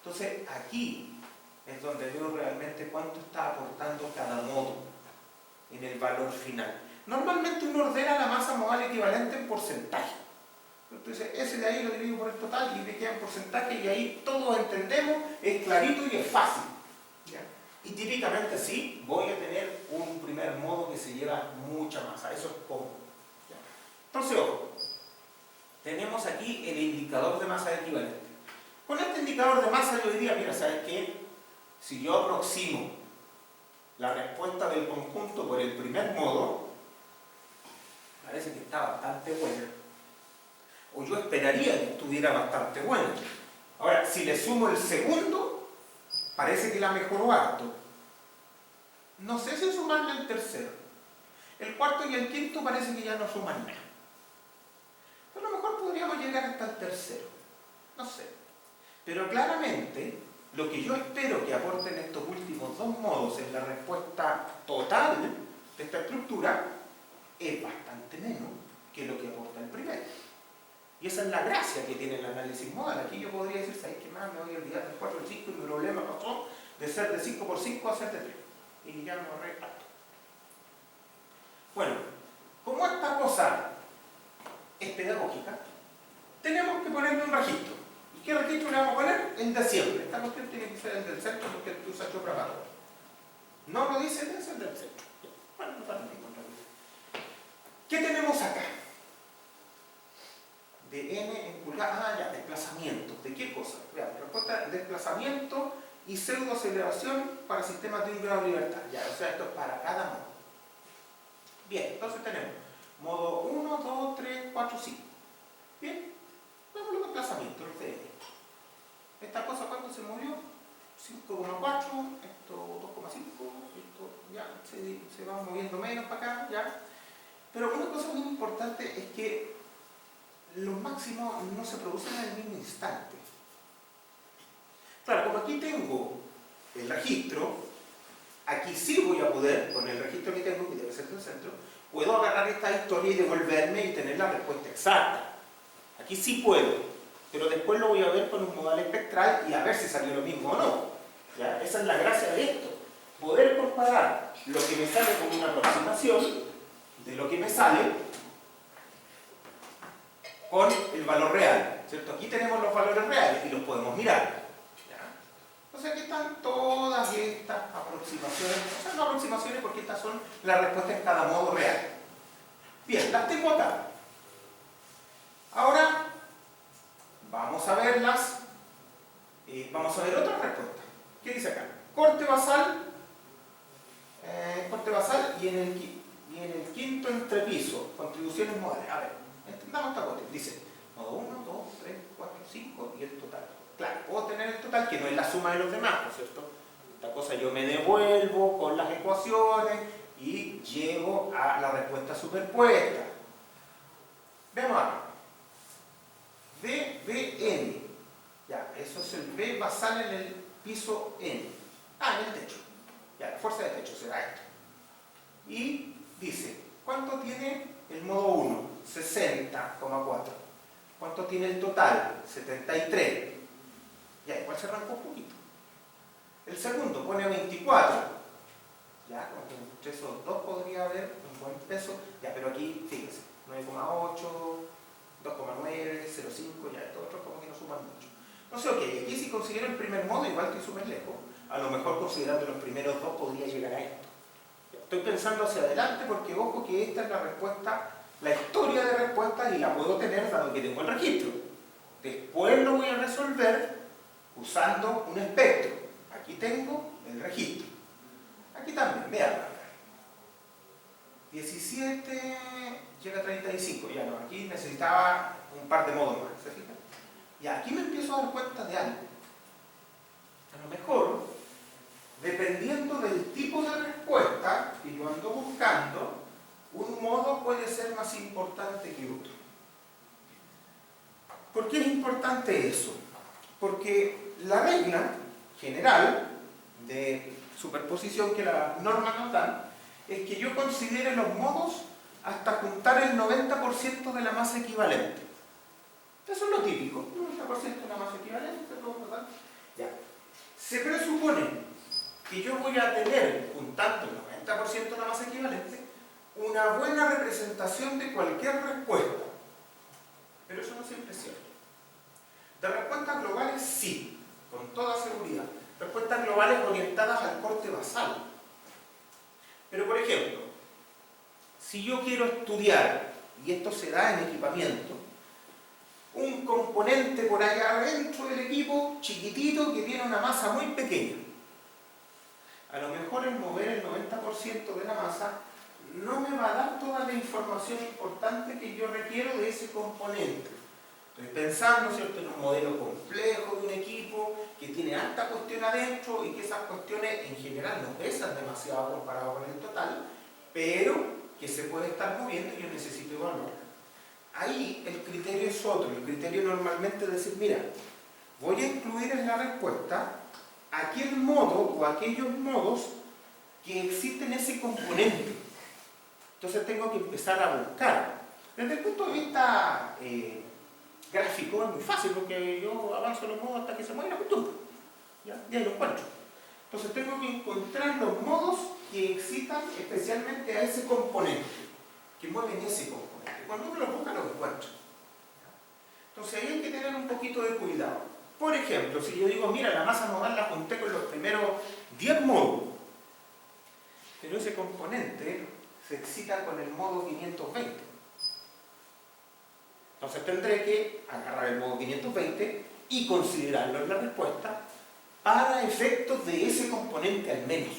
Entonces, aquí es donde veo realmente cuánto está aportando cada modo en el valor final. Normalmente uno ordena la masa modal equivalente en porcentaje. Entonces, ese de ahí lo divido por el total y me queda en porcentaje y ahí todos entendemos, es clarito y es fácil. ¿Ya? Y típicamente sí, voy a tener un primer modo que se lleva mucha masa, eso es común. ¿Ya? Entonces, ojo, tenemos aquí el indicador de masa equivalente. Con este indicador de masa yo diría, mira, ¿sabes qué? Si yo aproximo la respuesta del conjunto por el primer modo, parece que está bastante buena. O yo esperaría que estuviera bastante buena. Ahora, si le sumo el segundo, parece que la mejoró harto. No sé si sumarle el tercero. El cuarto y el quinto parece que ya no suman nada. Pero a lo mejor podríamos llegar hasta el tercero. No sé. Pero claramente, lo que yo espero que aporten estos últimos dos modos en la respuesta total de esta estructura es bastante menos que lo que aporta el primero. Y esa es la gracia que tiene el análisis modal. Aquí yo podría decir, ¿sabes qué más? Me voy a olvidar del 4 del 5 y mi problema pasó de ser de 5 por 5 a ser de 3. Y ya me ahorré harto. Bueno, como esta cosa es pedagógica, tenemos que ponerle un registro. ¿Y qué registro le vamos a poner? El de siempre. Esta cuestión tiene que ser el del centro porque tú usa Chopra para todo. No lo dice, es el del centro. Bueno, no para ningún registro. ¿Qué tenemos acá? De n en pulgadas, ya, desplazamiento. ¿De qué cosa? Vean, respuesta, desplazamiento y pseudo-aceleración para sistemas de un grado de libertad. Ya, o sea, esto es para cada modo. Bien, entonces tenemos modo 1, 2, 3, 4, 5. Bien, vemos los desplazamientos, el CN. Esta cosa, ¿cuánto se movió? 5,4, esto 2,5, esto ya se va moviendo menos para acá, ya. Pero una cosa muy importante es que los máximos no se producen en el mismo instante. Claro, como aquí tengo el registro, aquí sí voy a poder, con el registro que tengo, que debe ser del centro, puedo agarrar esta historia y devolverme y tener la respuesta exacta. Aquí sí puedo, pero después lo voy a ver con un modal espectral y a ver si salió lo mismo o no. ¿Ya? Esa es la gracia de esto. Poder comparar lo que me sale con una aproximación de lo que me sale con el valor real, ¿cierto? Aquí tenemos los valores reales y los podemos mirar. ¿Ya? O sea que están todas estas aproximaciones, o sea, no aproximaciones porque estas son las respuestas en cada modo real. Bien, las tengo acá. Ahora, vamos a verlas, vamos a ver otra respuesta. ¿Qué dice acá? Corte basal y en el quinto entrepiso, contribuciones modales. A ver, entendamos esta cosa. Dice, modo 1, 2, 3, 4, 5 y el total. Claro, puedo tener el total que no es la suma de los demás, ¿no es cierto? Esta cosa yo me devuelvo con las ecuaciones y llego a la respuesta superpuesta. Veamos acá. VBN. Ya, eso es el V basal en el piso N. En el techo. Ya, la fuerza de techo será esto. Y dice, ¿cuánto tiene el modo 1? 60,4. ¿Cuánto tiene el total? 73. Ya, igual se arrancó un poquito. El segundo pone 24. Ya, entre esos dos podría haber un buen peso. Ya, pero aquí, fíjense, 9,8, 2,9, 0,5, ya, estos otros como que no suman mucho. No sé, ok, aquí si considero el primer modo, igual estoy súper lejos. A lo mejor considerando los primeros dos podría llegar a esto. Estoy pensando hacia adelante porque ojo que esta es la respuesta, la historia de respuestas y la puedo tener dado que tengo el registro. Después lo voy a resolver usando un espectro. Aquí tengo el registro. Aquí también, vean. 17 llega a 35. Ya no, aquí necesitaba un par de modos más. ¿Se fijan? Ya, aquí me empiezo a dar cuenta de algo. A lo mejor, dependiendo del tipo de respuesta que yo ando buscando, un modo puede ser más importante que otro. ¿Por qué es importante eso? Porque la regla general de superposición que las normas nos dan es que yo considere los modos hasta juntar el 90% de la masa equivalente. Eso es lo típico, 90% de la masa equivalente, ¿verdad? Ya. Se presupone que yo voy a tener, juntando el 90% de la masa equivalente, una buena representación de cualquier respuesta. Pero eso no siempre es cierto. De respuestas globales, sí, con toda seguridad. Respuestas globales orientadas al corte basal. Pero, por ejemplo, si yo quiero estudiar, y esto se da en equipamiento, un componente por allá adentro del equipo, chiquitito, que tiene una masa muy pequeña. A lo mejor el mover el 90% de la masa no me va a dar toda la información importante que yo requiero de ese componente. Estoy pensando, ¿cierto?, en un modelo complejo de un equipo que tiene alta cuestión adentro y que esas cuestiones en general no pesan demasiado comparado con el total, pero que se puede estar moviendo y yo necesito evaluar. Ahí el criterio es otro. El criterio normalmente es decir, mira, voy a incluir en la respuesta aquel modo o aquellos modos que existen ese componente. Entonces tengo que empezar a buscar. Desde el punto de vista gráfico es muy fácil porque yo avanzo los modos hasta que se mueve la cuestión. ¿Ya? Y ahí lo encuentro. Entonces tengo que encontrar los modos que excitan especialmente a ese componente, que mueven ese componente. Cuando uno lo busca, lo encuentra. Entonces ahí hay que tener un poquito de cuidado. Por ejemplo, si yo digo, mira, la masa modal la junté con los primeros 10 modos, pero ese componente se excita con el modo 520. Entonces tendré que agarrar el modo 520 y considerarlo en la respuesta para efectos de ese componente al menos.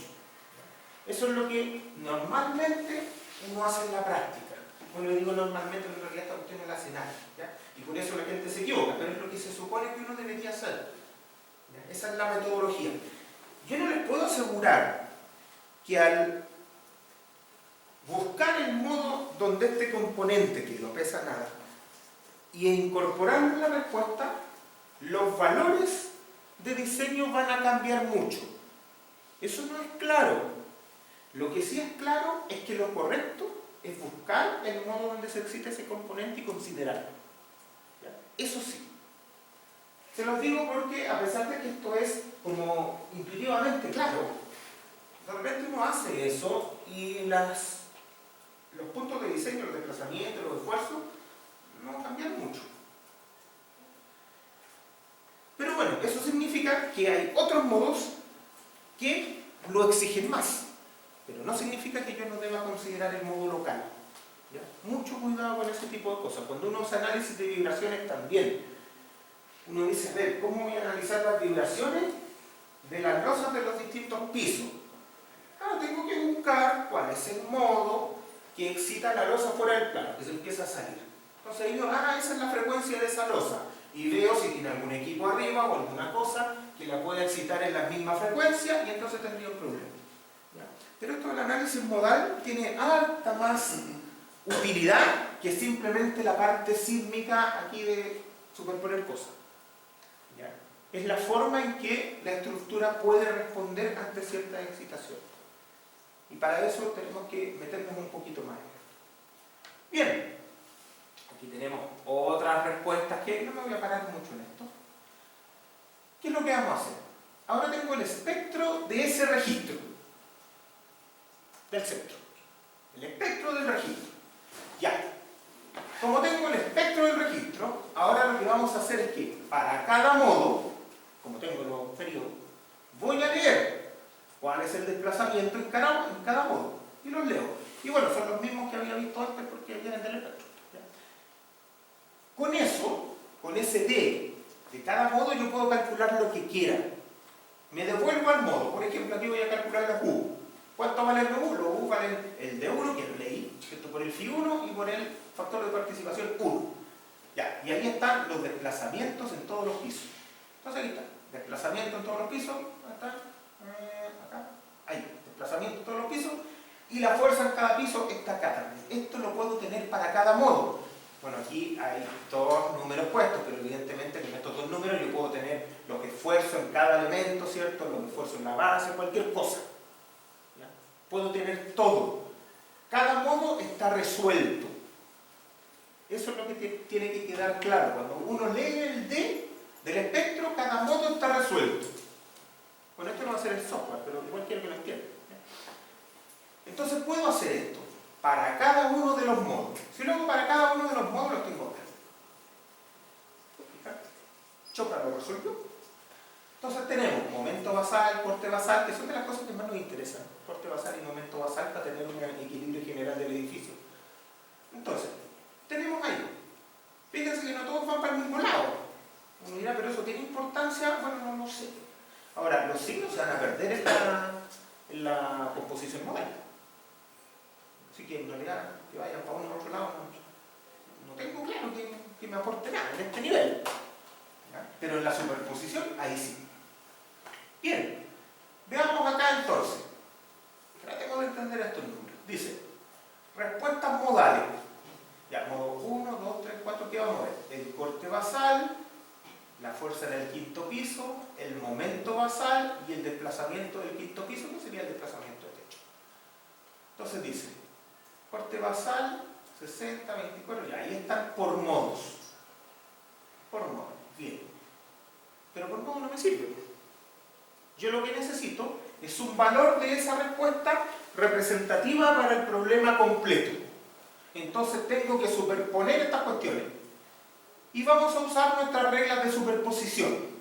Eso es lo que normalmente uno hace en la práctica. Bueno, digo normalmente, pero en realidad esta cuestión no la hace nadie, ¿ya? Y por eso la gente se equivoca, pero es lo que se supone que uno debería hacer, ¿ya? Esa es la metodología. Yo no les puedo asegurar que al buscar el modo donde este componente, que no pesa nada, y incorporarlo en la respuesta, los valores de diseño van a cambiar mucho. Eso no es claro. Lo que sí es claro es que lo correcto es buscar el modo donde se excita ese componente y considerarlo. ¿Ya? Eso sí. Se los digo porque a pesar de que esto es como intuitivamente claro, de repente uno hace eso y los puntos de diseño, los desplazamientos, los esfuerzos, no cambian mucho. Pero bueno, eso significa que hay otros modos que lo exigen más. Pero no significa que yo no deba considerar el modo local. ¿Ya? Mucho cuidado con ese tipo de cosas. Cuando uno hace análisis de vibraciones también, uno dice, a ver, ¿cómo voy a analizar las vibraciones de las losas de los distintos pisos? Claro, tengo que buscar cuál es el modo que excita la losa fuera del plano, que se empieza a salir. Entonces yo, esa es la frecuencia de esa losa. Y veo si tiene algún equipo arriba o alguna cosa que la pueda excitar en la misma frecuencia y entonces tendría un problema. ¿Ya? Pero esto del análisis modal tiene harta más utilidad que simplemente la parte sísmica aquí de superponer cosas. ¿Ya? Es la forma en que la estructura puede responder ante cierta excitación. Y para eso tenemos que meternos un poquito más en esto. Bien, aquí tenemos otras respuestas que no me voy a parar mucho en esto. ¿Qué es lo que vamos a hacer? Ahora tengo el espectro de ese registro, del centro. El espectro del registro. Ya. Como tengo el espectro del registro, ahora lo que vamos a hacer es que para cada modo, como tengo los periodos, voy a leer cuál es el desplazamiento en cada modo. Y los leo. Y bueno, son los mismos que había visto antes porque vienen del espectro. ¿Ya? Con eso, con ese D de cada modo, yo puedo calcular lo que quiera. Me devuelvo al modo. Por ejemplo, aquí voy a calcular las U. ¿Cuánto valen los U? Los U valen el D1, que lo leí, ¿cierto? Por el Φ1 y por el factor de participación 1. Ya, y ahí están los desplazamientos en todos los pisos. Entonces aquí está, desplazamiento en todos los pisos, acá, ahí, desplazamiento en todos los pisos, y la fuerza en cada piso está acá también. Esto lo puedo tener para cada modo. Bueno, aquí hay dos números puestos, pero evidentemente con estos dos números yo puedo tener lo que esfuerzo en cada elemento, ¿cierto? Lo que esfuerzo en la base, cualquier cosa. ¿Ya? Puedo tener todo. Cada modo está resuelto. Eso es lo que tiene que quedar claro. Cuando uno lee el D del espectro, cada modo está resuelto. Bueno, esto no va a ser el software, pero igual quiero que lo entiendan. Entonces puedo hacer esto para cada uno de los modos. Si luego para cada uno de los modos los tengo acá. Chopra lo resolvió. Entonces tenemos momento basal, corte basal, que son de las cosas que más nos interesan. Corte basal y momento basal para tener un equilibrio general del edificio. Entonces, tenemos ahí. Fíjense que no todos van para el mismo lado. Uno dirá, pero eso tiene importancia. Bueno, no lo sé. Ahora, los signos se van a perder en la composición modal. Así que en realidad, que vayan para uno o otro lado, no tengo claro que me aporte nada en este nivel. ¿Ya? Pero en la superposición, ahí sí. Bien, veamos acá entonces. Tratemos de entender estos números. Dice, respuestas modales. Ya, modo 1, 2, 3, 4, ¿qué vamos a ver? El corte basal, la fuerza en el quinto basal y el desplazamiento del quinto piso, que sería el desplazamiento de techo. Entonces dice, corte basal, 60, 24, y ahí están por modos. Por modos, bien. Pero por modos no me sirve. Yo lo que necesito es un valor de esa respuesta representativa para el problema completo. Entonces tengo que superponer estas cuestiones. Y vamos a usar nuestras reglas de superposición.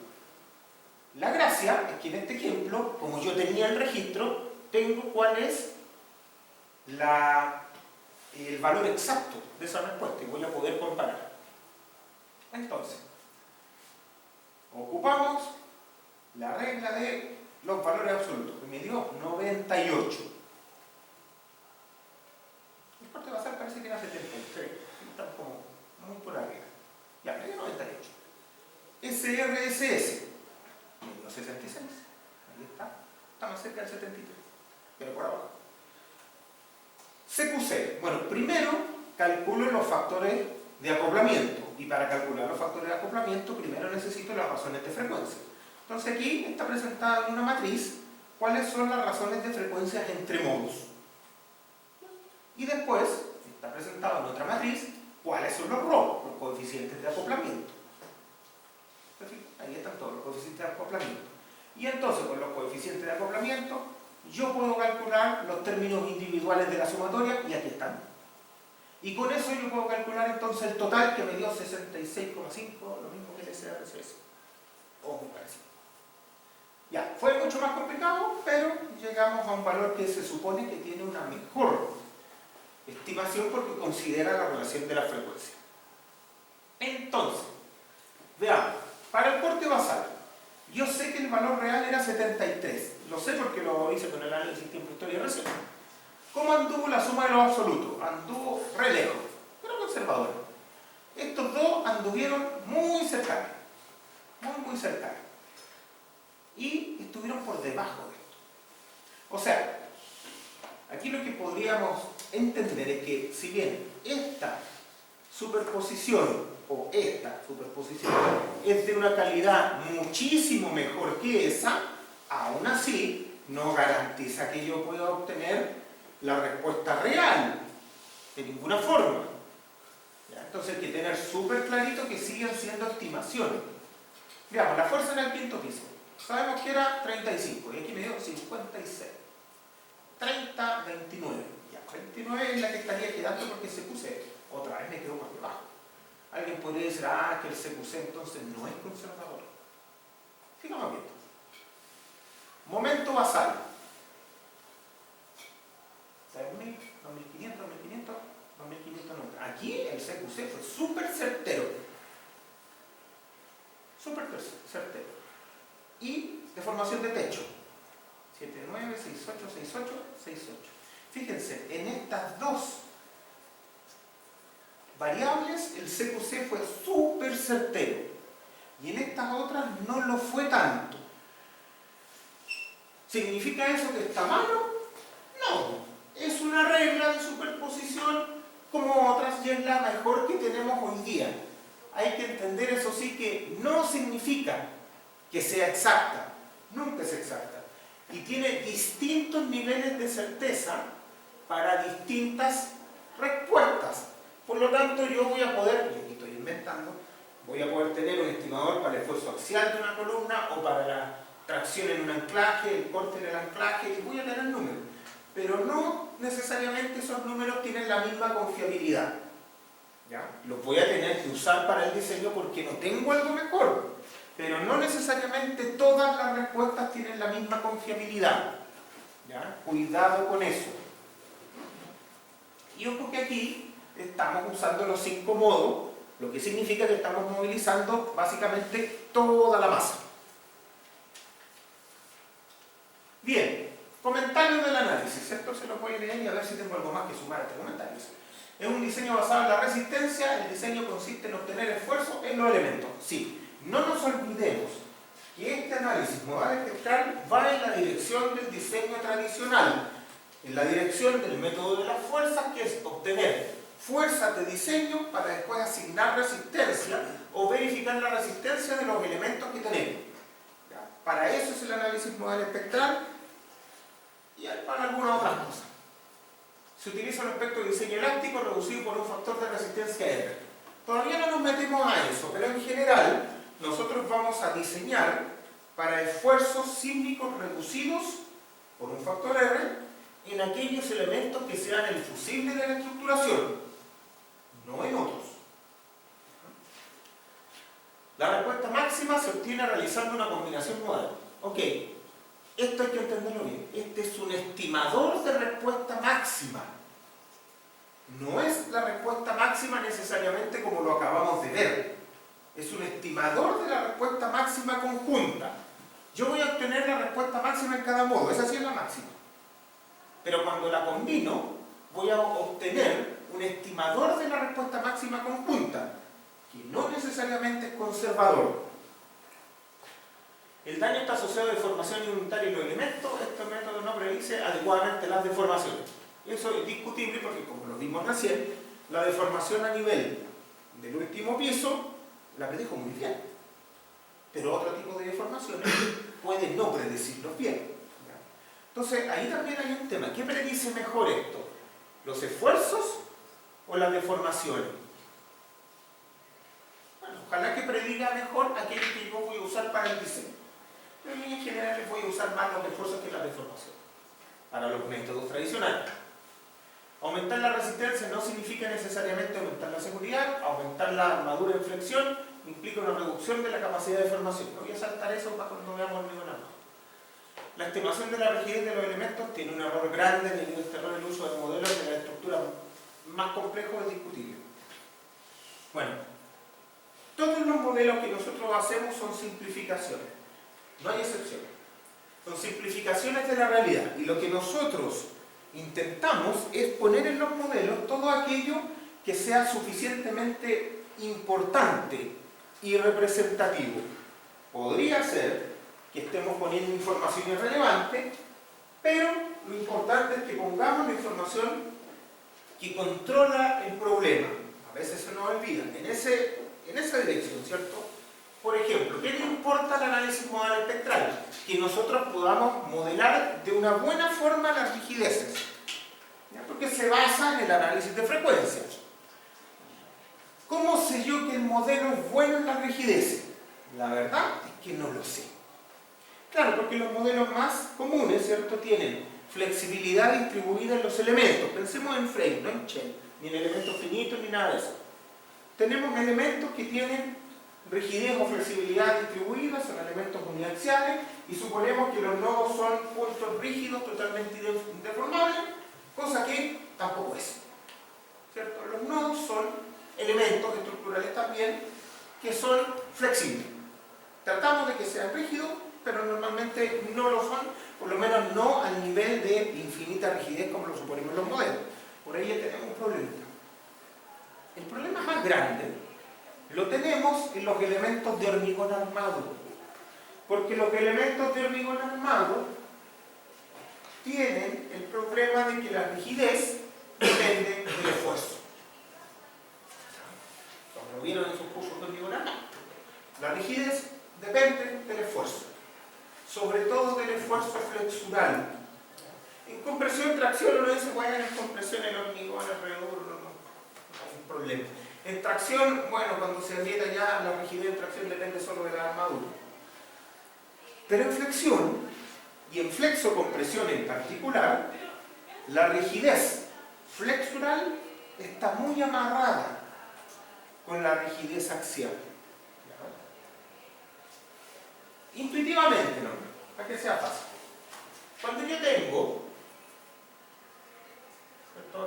La gracia es que en este ejemplo, como yo tenía el registro, tengo cuál es el valor exacto de esa respuesta y voy a poder comparar. Entonces, ocupamos la regla de los valores absolutos, que me dio 98. El corte basal parece que era 73, está como muy por arriba. Ya, me dio 98. SRSS me dio 66. Ahí está más cerca del 73, pero por abajo. CQC, bueno, primero calculo los factores de acoplamiento, y para calcular los factores de acoplamiento primero necesito las razones de frecuencia. Entonces aquí está presentada en una matriz cuáles son las razones de frecuencias entre modos. Y después está presentado en otra matriz cuáles son los RO, los coeficientes de acoplamiento. Ahí están todos los coeficientes de acoplamiento. Y entonces con los coeficientes de acoplamiento yo puedo calcular los términos individuales de la sumatoria, y aquí están. Y con eso yo puedo calcular entonces el total, que me dio 66,5, lo mismo que el SRSS. O muy parecido. Ya, fue mucho más complicado, pero llegamos a un valor que se supone que tiene una mejor estimación porque considera la relación de la frecuencia. Entonces, veamos, para el corte basal, yo sé que el valor real era 73. Lo sé porque lo hice con el análisis tiempo, historia y recién. ¿Cómo anduvo la suma de los absolutos? Anduvo re lejos, pero conservadora. Estos dos anduvieron muy cercanos. Muy cercanos. Y estuvieron por debajo de esto. O sea, aquí lo que podríamos entender es que si bien esta superposición o esta superposición es de una calidad muchísimo mejor que esa, aún así no garantiza que yo pueda obtener la respuesta real de ninguna forma. ¿Ya? Entonces hay que tener súper clarito que siguen siendo estimaciones. Veamos, la fuerza en el quinto piso. Sabemos que era 35 y aquí me dio 56. 30, 29. Ya, 29 es la que estaría quedando porque CQC otra vez me quedó por debajo. Alguien podría decir, que el CQC entonces no es conservador. Fijamos bien. Momento basal. 6.000, 2.500, 2.500, 2.590. Aquí el CQC fue súper certero. Súper certero. Y deformación de techo. 7,9, 6,8, 6,8, 6,8. Fíjense, en estas dos variables el CQC fue súper certero. Y en estas otras no lo fue tanto. ¿Significa eso que está malo? No. Es una regla de superposición como otras y es la mejor que tenemos hoy día. Hay que entender, eso sí, que no significa que sea exacta. Nunca es exacta. Y tiene distintos niveles de certeza para distintas respuestas. Por lo tanto, yo voy a poder, y aquí estoy inventando, voy a poder tener un estimador para el esfuerzo axial de una columna o para la tracción en un anclaje, el corte en el anclaje, y voy a tener números. Pero no necesariamente esos números tienen la misma confiabilidad. ¿Ya? Los voy a tener que usar para el diseño porque no tengo algo mejor. Pero no necesariamente todas las respuestas tienen la misma confiabilidad. ¿Ya? Cuidado con eso. Y ojo que aquí estamos usando los 5 modos, lo que significa que estamos movilizando básicamente toda la masa. Bien, comentarios del análisis. Esto se lo voy a leer y a ver si tengo algo más que sumar a este comentario. Es un diseño basado en la resistencia. El diseño consiste en obtener esfuerzo en los elementos. Sí, no nos olvidemos que este análisis modal espectral va en la dirección del diseño tradicional, en la dirección del método de las fuerzas, que es obtener fuerzas de diseño para después asignar resistencia o verificar la resistencia de los elementos que tenemos. ¿Ya? Para eso es el análisis modal espectral y para algunas otras cosas. Se utiliza un espectro de diseño elástico reducido por un factor de resistencia R. Todavía no nos metemos a eso, pero en general nosotros vamos a diseñar para esfuerzos sísmicos reducidos por un factor R en aquellos elementos que sean el fusible de la estructuración, no en otros. La respuesta máxima se obtiene realizando una combinación modal. Ok, esto hay que entenderlo bien. Este es un estimador de respuesta máxima. No es la respuesta máxima necesariamente como lo acabamos de ver. Es un estimador de la respuesta máxima conjunta. Yo voy a obtener la respuesta máxima en cada modo, esa sí es la máxima. Pero cuando la combino, voy a obtener un estimador de la respuesta máxima conjunta, que no necesariamente es conservador. El daño está asociado a deformación involuntaria en los elementos. Este método no predice adecuadamente las deformaciones. Eso es discutible porque, como lo vimos recién, la deformación a nivel del último piso la predijo muy bien. Pero otro tipo de deformaciones puede no predecirlos bien. Entonces, ahí también hay un tema. ¿Qué predice mejor esto? ¿Los esfuerzos o las deformaciones? Bueno, ojalá que prediga mejor aquello que yo voy a usar para el diseño. Pero en general voy a usar más los esfuerzos que las deformaciones para los métodos tradicionales. Aumentar la resistencia no significa necesariamente aumentar la seguridad. Aumentar la armadura en flexión implica una reducción de la capacidad de formación. Voy a saltar eso para cuando veamos el nivel. La estimación de la rigidez de los elementos tiene un error grande debido a este error el uso de modelos de la estructura más complejos es discutible. Bueno, todos los modelos que nosotros hacemos son simplificaciones, no hay excepción. Son simplificaciones de la realidad y lo que nosotros intentamos es poner en los modelos todo aquello que sea suficientemente importante y representativo. Podría ser que estemos poniendo información irrelevante, pero lo importante es que pongamos la información que controla el problema. A veces se nos olvida, en esa dirección, ¿cierto? Por ejemplo, ¿qué le importa el análisis modal espectral? Que nosotros podamos modelar de una buena forma las rigideces, ¿ya? Porque se basa en el análisis de frecuencias. ¿Cómo sé yo que el modelo es bueno en las rigideces? La verdad es que no lo sé. Claro, porque los modelos más comunes, ¿cierto?, tienen flexibilidad distribuida en los elementos. Pensemos en Frame, no en Shell, ni en elementos finitos, ni nada de eso. Tenemos elementos que tienen rigidez o flexibilidad distribuida, son elementos uniaxiales, y suponemos que los nodos son puntos rígidos, totalmente deformables, cosa que tampoco es. ¿Cierto? Los nodos son elementos estructurales también que son flexibles. Tratamos de que sean rígidos, pero normalmente no lo son, por lo menos no al nivel de infinita rigidez como lo suponemos los modelos. Por ahí ya tenemos un problema. El problema más grande lo tenemos en los elementos de hormigón armado, porque los elementos de hormigón armado tienen el problema de que la rigidez depende del esfuerzo. Como lo vieron en sus cursos de hormigón armado, la rigidez depende del esfuerzo, sobre todo del esfuerzo flexural. En compresión, tracción, uno dice, bueno, en compresión el hormigón alrededor no hay un problema. En tracción, bueno, cuando se aprieta ya la rigidez en tracción depende solo de la armadura. Pero en flexión, y en flexocompresión en particular, la rigidez flexural está muy amarrada con la rigidez axial. Intuitivamente, ¿no? Para que sea fácil. Cuando yo tengo,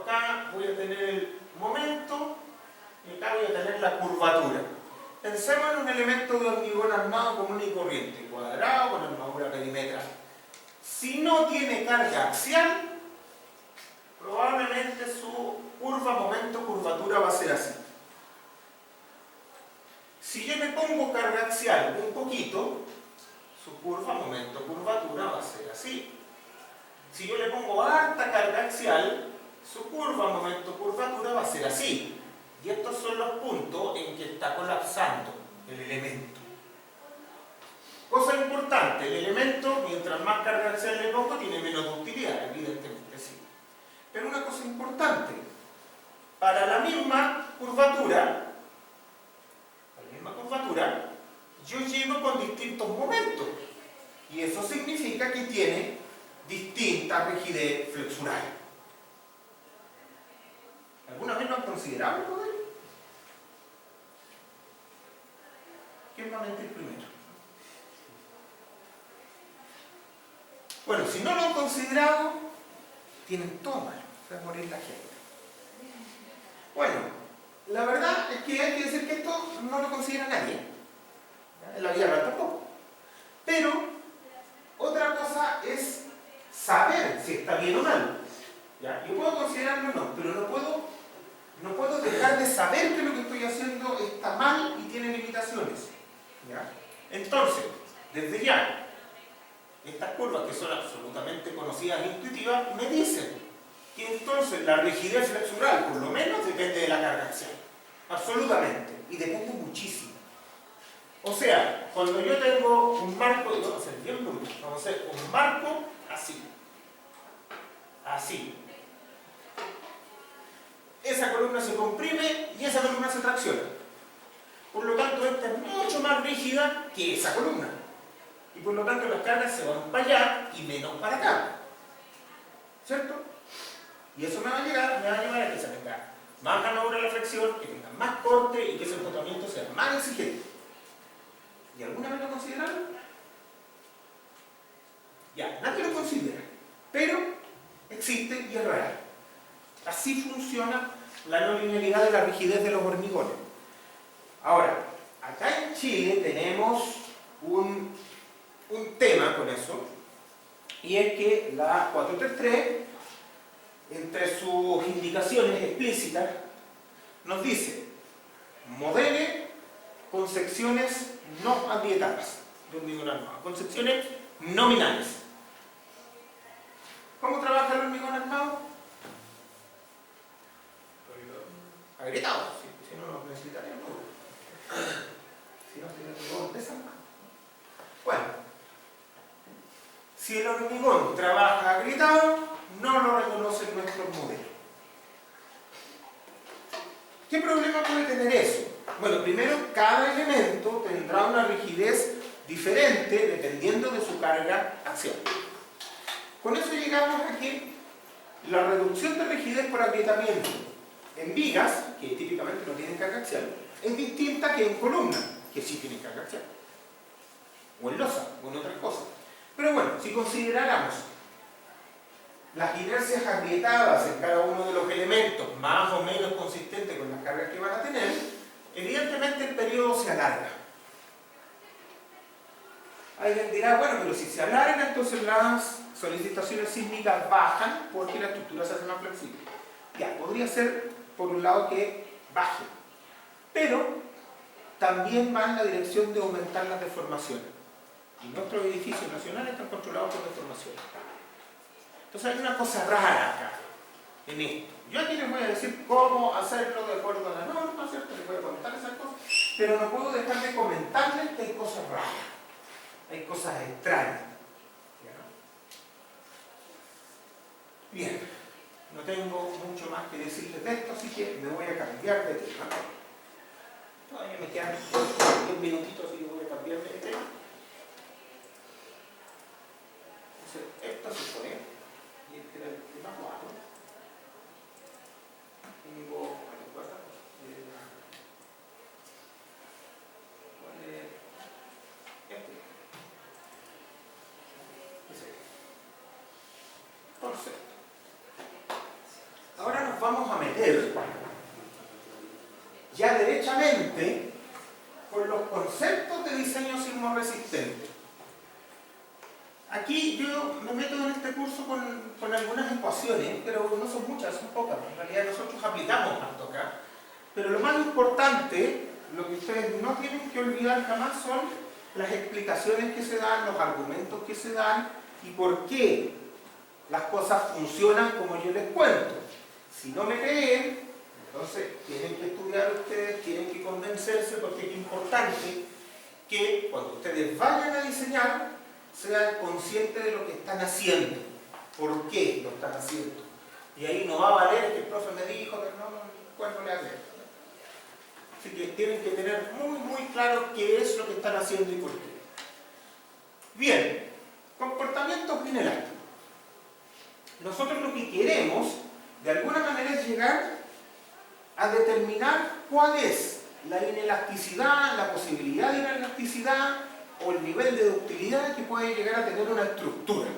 acá voy a tener el momento y acá voy a tener la curvatura. Pensemos en un elemento de hormigón armado común y corriente, cuadrado con armadura perimetral. Si no tiene carga axial, probablemente su curva, momento, curvatura va a ser así. Si yo le pongo carga axial un poquito, su curva, momento, curvatura va a ser así. Si yo le pongo harta carga axial, su curva, momento, curvatura va a ser así. Y estos son los puntos en que está colapsando el elemento. Cosa importante, el elemento, mientras más carga axial le pongo, tiene menos ductilidad, evidentemente sí. Pero una cosa importante, para la misma curvatura, yo llego con distintos momentos. Y eso significa que tiene distinta rigidez flexural. ¿Alguna vez lo han considerado el modelo? ¿Quién va a mentir primero? Bueno, si no lo han considerado, tienen todo mal, se va a morir la gente. Bueno, la verdad es que hay que decir que esto no lo considera nadie. En la vida real tampoco. Pero, otra cosa es saber si está bien o mal. ¿Ya? Yo puedo considerarlo o no, pero no puedo dejar de saber que lo que estoy haciendo está mal y tiene limitaciones. ¿Ya? Entonces, desde ya, estas curvas que son absolutamente conocidas e intuitivas, me dicen que entonces la rigidez flexural, por lo menos, depende de la carga axial. Absolutamente. Y depende muchísimo. O sea, cuando yo tengo un marco, y vamos a hacer bien bruto, vamos a hacer un marco así. Así. Esa columna se comprime y esa columna se tracciona. Por lo tanto, esta es mucho más rígida que esa columna. Y por lo tanto, las cargas se van para allá y menos para acá. ¿Cierto? Y eso me va a llevar a que se tenga más ganadora la flexión, que tenga más corte y que ese empotamiento sea más exigente. ¿Y alguna vez lo consideraron? Ya, nadie lo considera. Pero existe y es real. Así funciona la no linealidad de la rigidez de los hormigones. Ahora, acá en Chile tenemos un tema con eso, y es que la 433, entre sus indicaciones explícitas, nos dice: modele con secciones no agrietadas de hormigón armado, con secciones nominales. ¿Cómo trabaja el hormigón armado? Agrietado, si no lo necesitaríamos. Si no, sería desarmado. Bueno, si el hormigón trabaja agrietado, no lo reconocen nuestros modelos. ¿Qué problema puede tener eso? Bueno, primero, cada elemento tendrá una rigidez diferente dependiendo de su carga axial. Con eso llegamos a que la reducción de rigidez por agrietamiento en vigas, que típicamente no tienen carga axial, es distinta que en columnas, que sí tienen carga axial. O en losa, o en otras cosas. Pero bueno, si consideráramos las inercias agrietadas en cada uno de los elementos, más o menos consistentes con las cargas que van a tener, evidentemente el periodo se alarga. Alguien dirá, bueno, pero si se alarga, entonces las solicitaciones sísmicas bajan porque la estructura se hace más flexible. Ya, podría ser, por un lado, que baje. Pero también va en la dirección de aumentar las deformaciones. Y nuestros edificios nacionales están controlados por deformaciones. Entonces hay una cosa rara acá, en esto. Yo aquí les voy a decir cómo hacerlo de acuerdo a la norma, ¿cierto? Les voy a comentar esas cosas, pero no puedo dejar de comentarles que hay cosas raras, hay cosas extrañas. Bien, no tengo mucho más que decirles de esto, así que me voy a cambiar de tema. Todavía me quedan 10 minutitos, así que voy a cambiar de tema. Entonces, esto se pone, y este era el tema 4. Tengo, ¿cuál es? Este. Entonces, ahora nos vamos a meter ya derechamente con los conceptos de diseño sismorresistente. Aquí yo me meto en este curso con algunas ecuaciones, pero no son muchas, son pocas. En realidad nosotros aplicamos tanto acá. Pero lo más importante, lo que ustedes no tienen que olvidar jamás, son las explicaciones que se dan, los argumentos que se dan y por qué las cosas funcionan como yo les cuento. Si no me creen, entonces tienen que estudiar ustedes, tienen que convencerse, porque es importante que cuando ustedes vayan a diseñar, sean conscientes de lo que están haciendo. ¿Por qué lo están haciendo? Y ahí no va a valer que el profe me dijo que no le haga. Así que tienen que tener muy claro qué es lo que están haciendo y por qué. Bien, comportamientos inelásticos. Nosotros lo que queremos, de alguna manera, es llegar a determinar cuál es la inelasticidad, la posibilidad de inelasticidad o el nivel de ductilidad que puede llegar a tener una estructura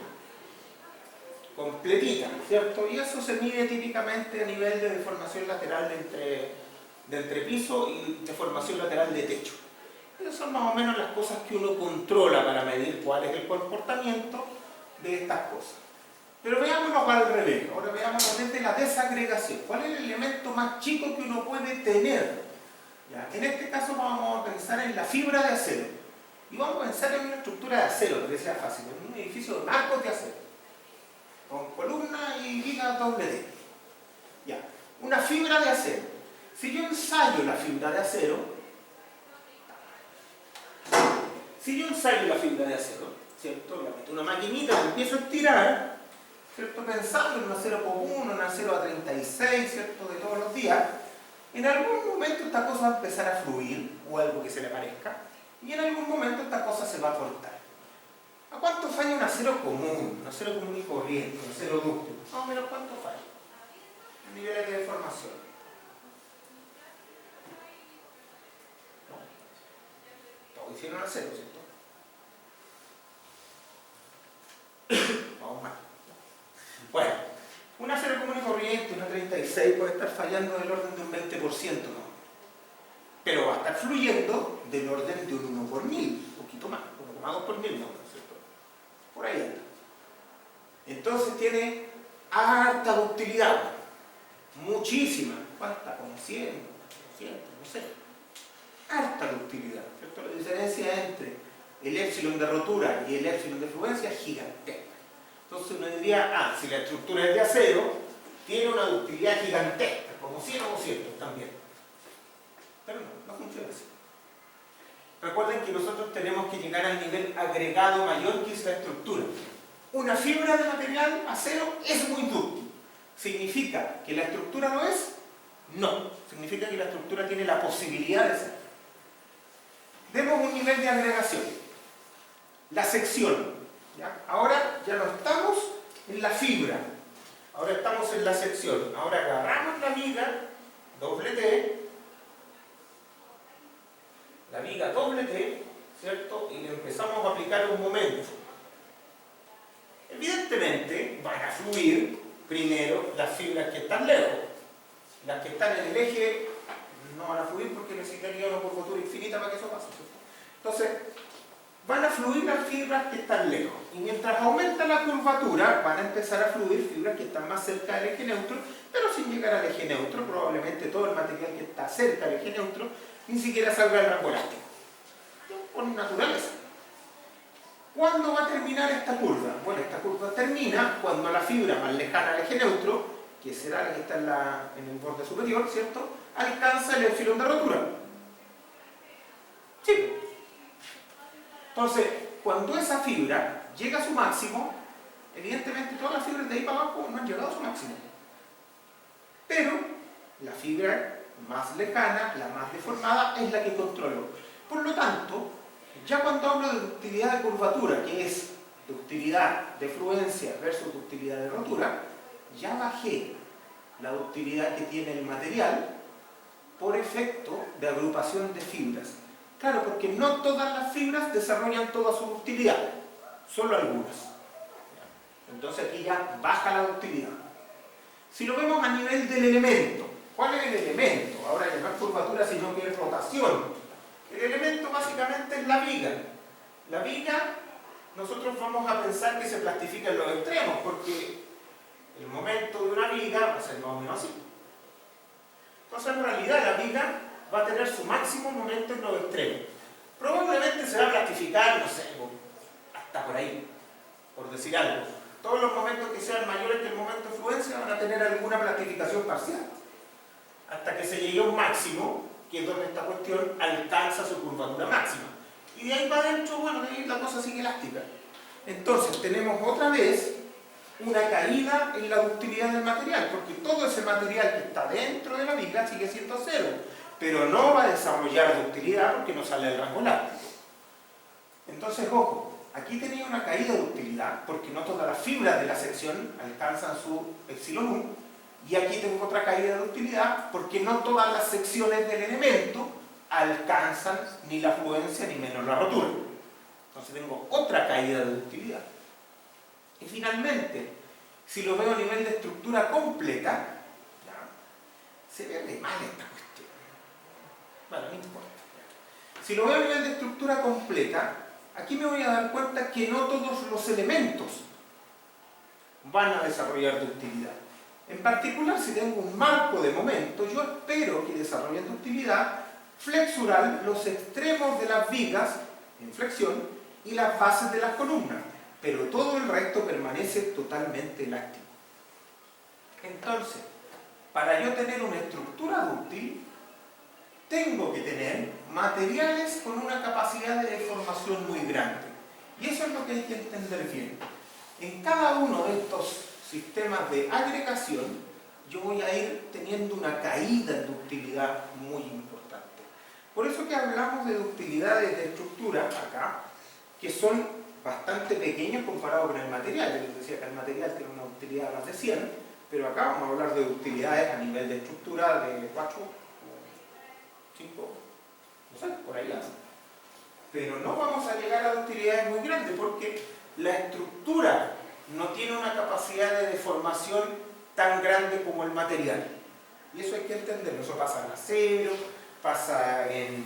completita, ¿cierto? Y eso se mide típicamente a nivel de deformación lateral de entrepiso y deformación lateral de techo. Esas son más o menos las cosas que uno controla para medir cuál es el comportamiento de estas cosas. Pero veámonos al revés, ahora veámonos desde la desagregación. ¿Cuál es el elemento más chico que uno puede tener? ¿Ya? En este caso vamos a pensar en la fibra de acero. Y vamos a pensar en una estructura de acero, para que sea fácil, en un edificio de marcos de acero, con columna y viga doble D. Ya. Una fibra de acero. Si yo ensayo la fibra de acero, ¿cierto? Le meto una maquinita, la empiezo a estirar, ¿cierto? Pensando en un acero común, un acero A36, ¿cierto? De todos los días, en algún momento esta cosa va a empezar a fluir, o algo que se le parezca, y en algún momento esta cosa se va a cortar. ¿A cuánto falla un acero común? Un acero común y corriente, un acero dúctil. Más o menos cuánto falla. A niveles de deformación. Todos hicieron acero, ¿cierto? Vamos mal. Bueno, un acero común y corriente, una 36, puede estar fallando del orden de un 20%, ¿no? Pero va a estar fluyendo del orden de un 1 por 1000, un poquito más, 1,2 por 1000, ¿no? ¿Cierto? Por ahí anda. Entonces tiene harta ductilidad, muchísima. ¿Cuánta? Como 100, 200, no sé. Harta ductilidad, ¿cierto? La diferencia entre el épsilon de rotura y el épsilon de fluencia es gigantesca. Entonces uno diría, si la estructura es de acero, tiene una ductilidad gigantesca, como 100 o 200 también. Pero no funciona así. Recuerden que nosotros tenemos que llegar al nivel agregado mayor que es la estructura. Una fibra de material acero es muy dúctil. ¿Significa que la estructura no es? No. Significa que la estructura tiene la posibilidad de ser. Demos un nivel de agregación. La sección. ¿Ya? Ahora ya no estamos en la fibra. Ahora estamos en la sección. Ahora agarramos la viga, doble T, la viga doble T, ¿cierto? Y le empezamos a aplicar un momento. Evidentemente van a fluir primero las fibras que están lejos. Las que están en el eje no van a fluir porque necesitaría una curvatura infinita para que eso pase, ¿cierto? Entonces, van a fluir las fibras que están lejos. Y mientras aumenta la curvatura, van a empezar a fluir fibras que están más cerca del eje neutro, pero sin llegar al eje neutro. Probablemente todo el material que está cerca del eje neutro ni siquiera salga del rango elástico. Por naturaleza. ¿Cuándo va a terminar esta curva? Bueno, esta curva termina cuando la fibra más lejana al eje neutro, que será la que está en el borde superior, ¿cierto?, alcanza el épsilon de rotura. Sí. Entonces, cuando esa fibra llega a su máximo, evidentemente todas las fibras de ahí para abajo no han llegado a su máximo. Pero la fibra más lejana, la más deformada, es la que controlo. Por lo tanto, ya cuando hablo de ductilidad de curvatura, que es ductilidad de fluencia versus ductilidad de rotura, ya bajé la ductilidad que tiene el material por efecto de agrupación de fibras. Claro, porque no todas las fibras desarrollan toda su ductilidad, solo algunas. Entonces aquí ya baja la ductilidad. Si lo vemos a nivel del elemento, ¿cuál es el elemento? Ahora ya no es curvatura, sino que es rotación. El elemento básicamente es la viga. La viga, nosotros vamos a pensar que se plastifica en los extremos, porque el momento de una viga va a ser más o menos así. Entonces en realidad la viga va a tener su máximo momento en los extremos. Probablemente se va a plastificar, no sé, hasta por ahí, por decir algo. Todos los momentos que sean mayores que el momento de fluencia van a tener alguna plastificación parcial. Hasta que se llegue a un máximo, que es donde esta cuestión alcanza su curvatura máxima. Y y de ahí para adentro, bueno, de ahí la cosa sigue elástica. Entonces tenemos otra vez una caída en la ductilidad del material, porque todo ese material que está dentro de la viga sigue siendo cero, pero no va a desarrollar ductilidad porque no sale del rango elástico. Entonces, ojo, aquí tenía una caída de ductilidad, porque no todas las fibras de la sección alcanzan su epsilon 1, y aquí tengo otra caída de ductilidad, porque no todas las secciones del elemento alcanzan ni la fluencia ni menos la rotura. Entonces tengo otra caída de ductilidad. Y finalmente, si lo veo a nivel de estructura completa, ¿ya? Se ve de mal esta cuestión. Bueno, no importa. Si lo veo a nivel de estructura completa, aquí me voy a dar cuenta que no todos los elementos van a desarrollar ductilidad. En particular, si tengo un marco de momento, yo espero que desarrollen ductilidad flexural los extremos de las vigas en flexión y las bases de las columnas, pero todo el resto permanece totalmente elástico. Entonces, para yo tener una estructura dúctil, tengo que tener materiales con una capacidad de deformación muy grande. Y eso es lo que hay que entender bien. En cada uno de estos sistemas de agregación, yo voy a ir teniendo una caída en ductilidad muy importante. Por eso que hablamos de ductilidades de estructura acá, que son bastante pequeños comparado con el material. Yo les decía que el material tiene una ductilidad de más de 100, pero acá vamos a hablar de ductilidades a nivel de estructura de 4, 5, no sé, por allá. Pero no vamos a llegar a ductilidades muy grandes porque la estructura no tiene una capacidad de deformación tan grande como el material. Y eso hay que entenderlo. Eso pasa en acero, pasa en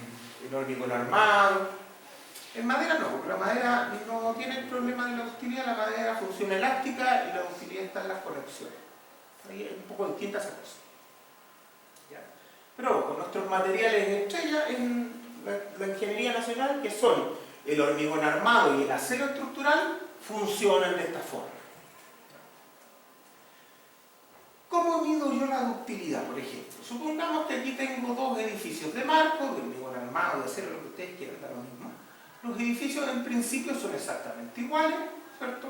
hormigón armado. En madera no, porque la madera no tiene el problema de la ductilidad, la madera funciona elástica y la ductilidad está en las conexiones. Ahí es un poco distinta esa cosa. ¿Ya? Pero con nuestros materiales estrella en la ingeniería nacional, que son el hormigón armado y el acero estructural, funcionan de esta forma. ¿Cómo mido yo la ductilidad, por ejemplo? Supongamos que aquí tengo dos edificios de marco, de hormigón armado, de acero, lo que ustedes quieran, da lo mismo. Los edificios en principio son exactamente iguales, ¿cierto?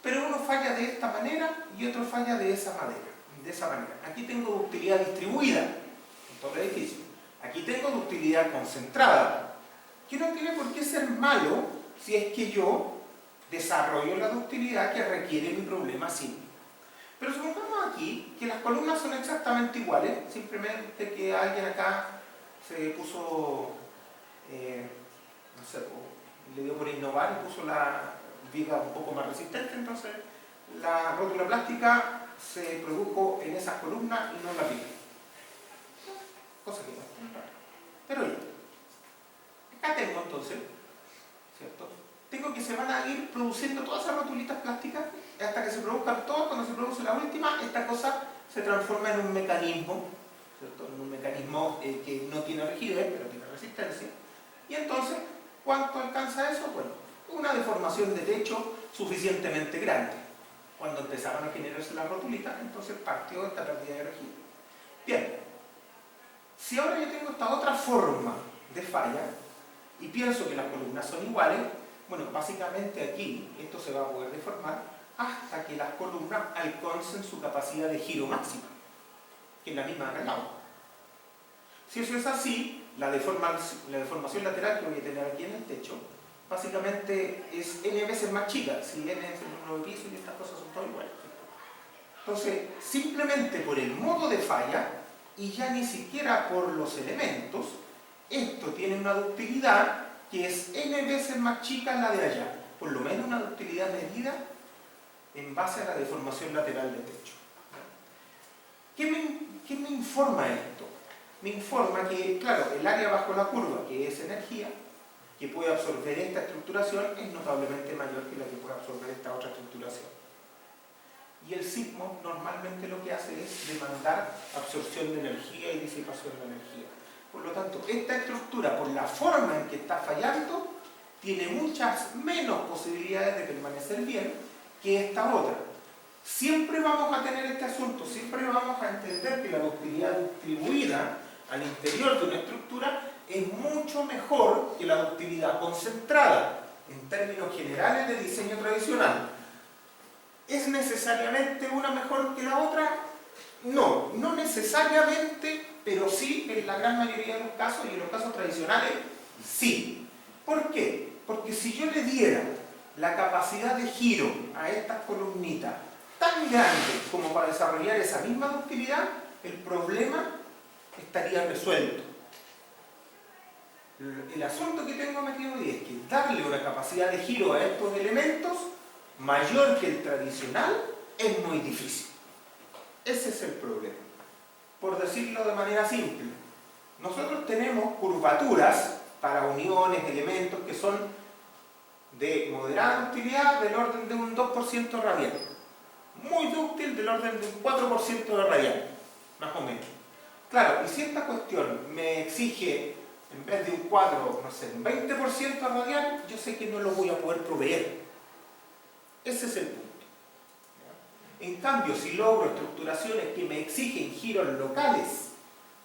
Pero uno falla de esta manera y otro falla de esa manera. Aquí tengo ductilidad distribuida en todo el edificio. Aquí tengo ductilidad concentrada, que no tiene por qué ser malo si es que yo desarrollo la ductilidad que requiere mi problema sísmico. Pero supongamos aquí que las columnas son exactamente iguales, simplemente que alguien acá se puso, no sé, le dio por innovar y puso la viga un poco más resistente, entonces la rótula plástica se produjo en esas columnas y no en la viga. Cosa que no es tan rara. Pero ya, acá tengo entonces, ¿cierto? Tengo que se van a ir produciendo todas esas rotulitas plásticas hasta que se produzcan todas. Cuando se produce la última, esta cosa se transforma en un mecanismo, ¿cierto? En un mecanismo que no tiene rigidez, pero tiene resistencia. Y entonces, ¿cuánto alcanza eso? Bueno, una deformación de techo suficientemente grande. Cuando empezaron a generarse las rotulitas, entonces partió esta pérdida de rigidez. Bien, si ahora yo tengo esta otra forma de falla y pienso que las columnas son iguales, bueno, básicamente aquí esto se va a poder deformar hasta que las columnas alcancen su capacidad de giro máxima, que es la misma del agua. Si eso es así, la deformación lateral que voy a tener aquí en el techo, básicamente es n veces más chica, si n es el número de piso y estas cosas son todas iguales. Entonces, simplemente por el modo de falla, y ya ni siquiera por los elementos, esto tiene una ductilidad que es n veces más chica la de allá, por lo menos una ductilidad medida en base a la deformación lateral del techo. ¿Qué me informa esto? Me informa que, claro, el área bajo la curva, que es energía, que puede absorber esta estructuración, es notablemente mayor que la que puede absorber esta otra estructuración. Y el sismo normalmente lo que hace es demandar absorción de energía y disipación de energía. Por lo tanto, esta estructura, por la forma en que está fallando, tiene muchas menos posibilidades de permanecer bien que esta otra. Siempre vamos a tener este asunto, siempre vamos a entender que la ductilidad distribuida al interior de una estructura es mucho mejor que la ductilidad concentrada, en términos generales de diseño tradicional. ¿Es necesariamente una mejor que la otra? No, no necesariamente, pero sí en la gran mayoría de los casos, y en los casos tradicionales, sí. ¿Por qué? Porque si yo le diera la capacidad de giro a estas columnitas tan grande como para desarrollar esa misma ductilidad, el problema estaría resuelto. El asunto que tengo metido ahí es que darle una capacidad de giro a estos elementos mayor que el tradicional es muy difícil. Ese es el problema. Por decirlo de manera simple, nosotros tenemos curvaturas para uniones, elementos que son de moderada ductilidad del orden de un 2% radial. Muy dúctil del orden de un 4% de radial, más o menos. Claro, y si esta cuestión me exige, en vez de un 4, no sé, un 20% radial, yo sé que no lo voy a poder proveer. Ese es el punto. En cambio, si logro estructuraciones que me exigen giros locales,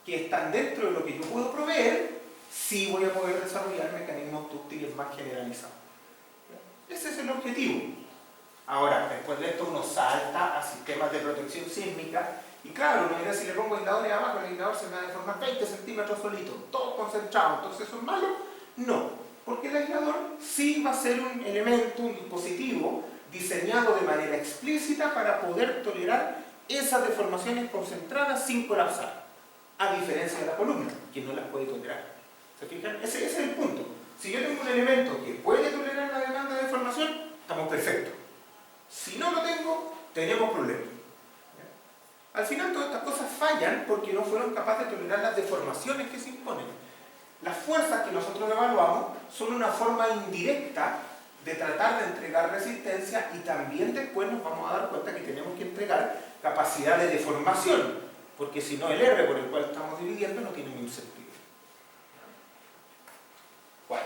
que están dentro de lo que yo puedo proveer, sí voy a poder desarrollar mecanismos dúctiles más generalizados. Ese es el objetivo. Ahora, después de esto uno salta a sistemas de protección sísmica y claro, uno dirá, si le pongo aisladores abajo, el aislador se me va a deformar 20 centímetros solito, todo concentrado, entonces ¿eso es malo? No, porque el aislador sí va a ser un elemento, un dispositivo diseñado de manera explícita para poder tolerar esas deformaciones concentradas sin colapsar, a diferencia de la columna, que no las puede tolerar. ¿Se fijan? Ese es el punto. Si yo tengo un elemento que puede tolerar la demanda de deformación, estamos perfectos. Si no lo tengo, tenemos problemas. Al final todas estas cosas fallan porque no fueron capaces de tolerar las deformaciones que se imponen. Las fuerzas que nosotros evaluamos son una forma indirecta de tratar de entregar resistencia y también después nos vamos a dar cuenta que tenemos que entregar capacidad de deformación, porque si no el R por el cual estamos dividiendo no tiene ningún sentido. Bueno,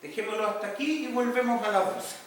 dejémoslo hasta aquí y volvemos a la 12.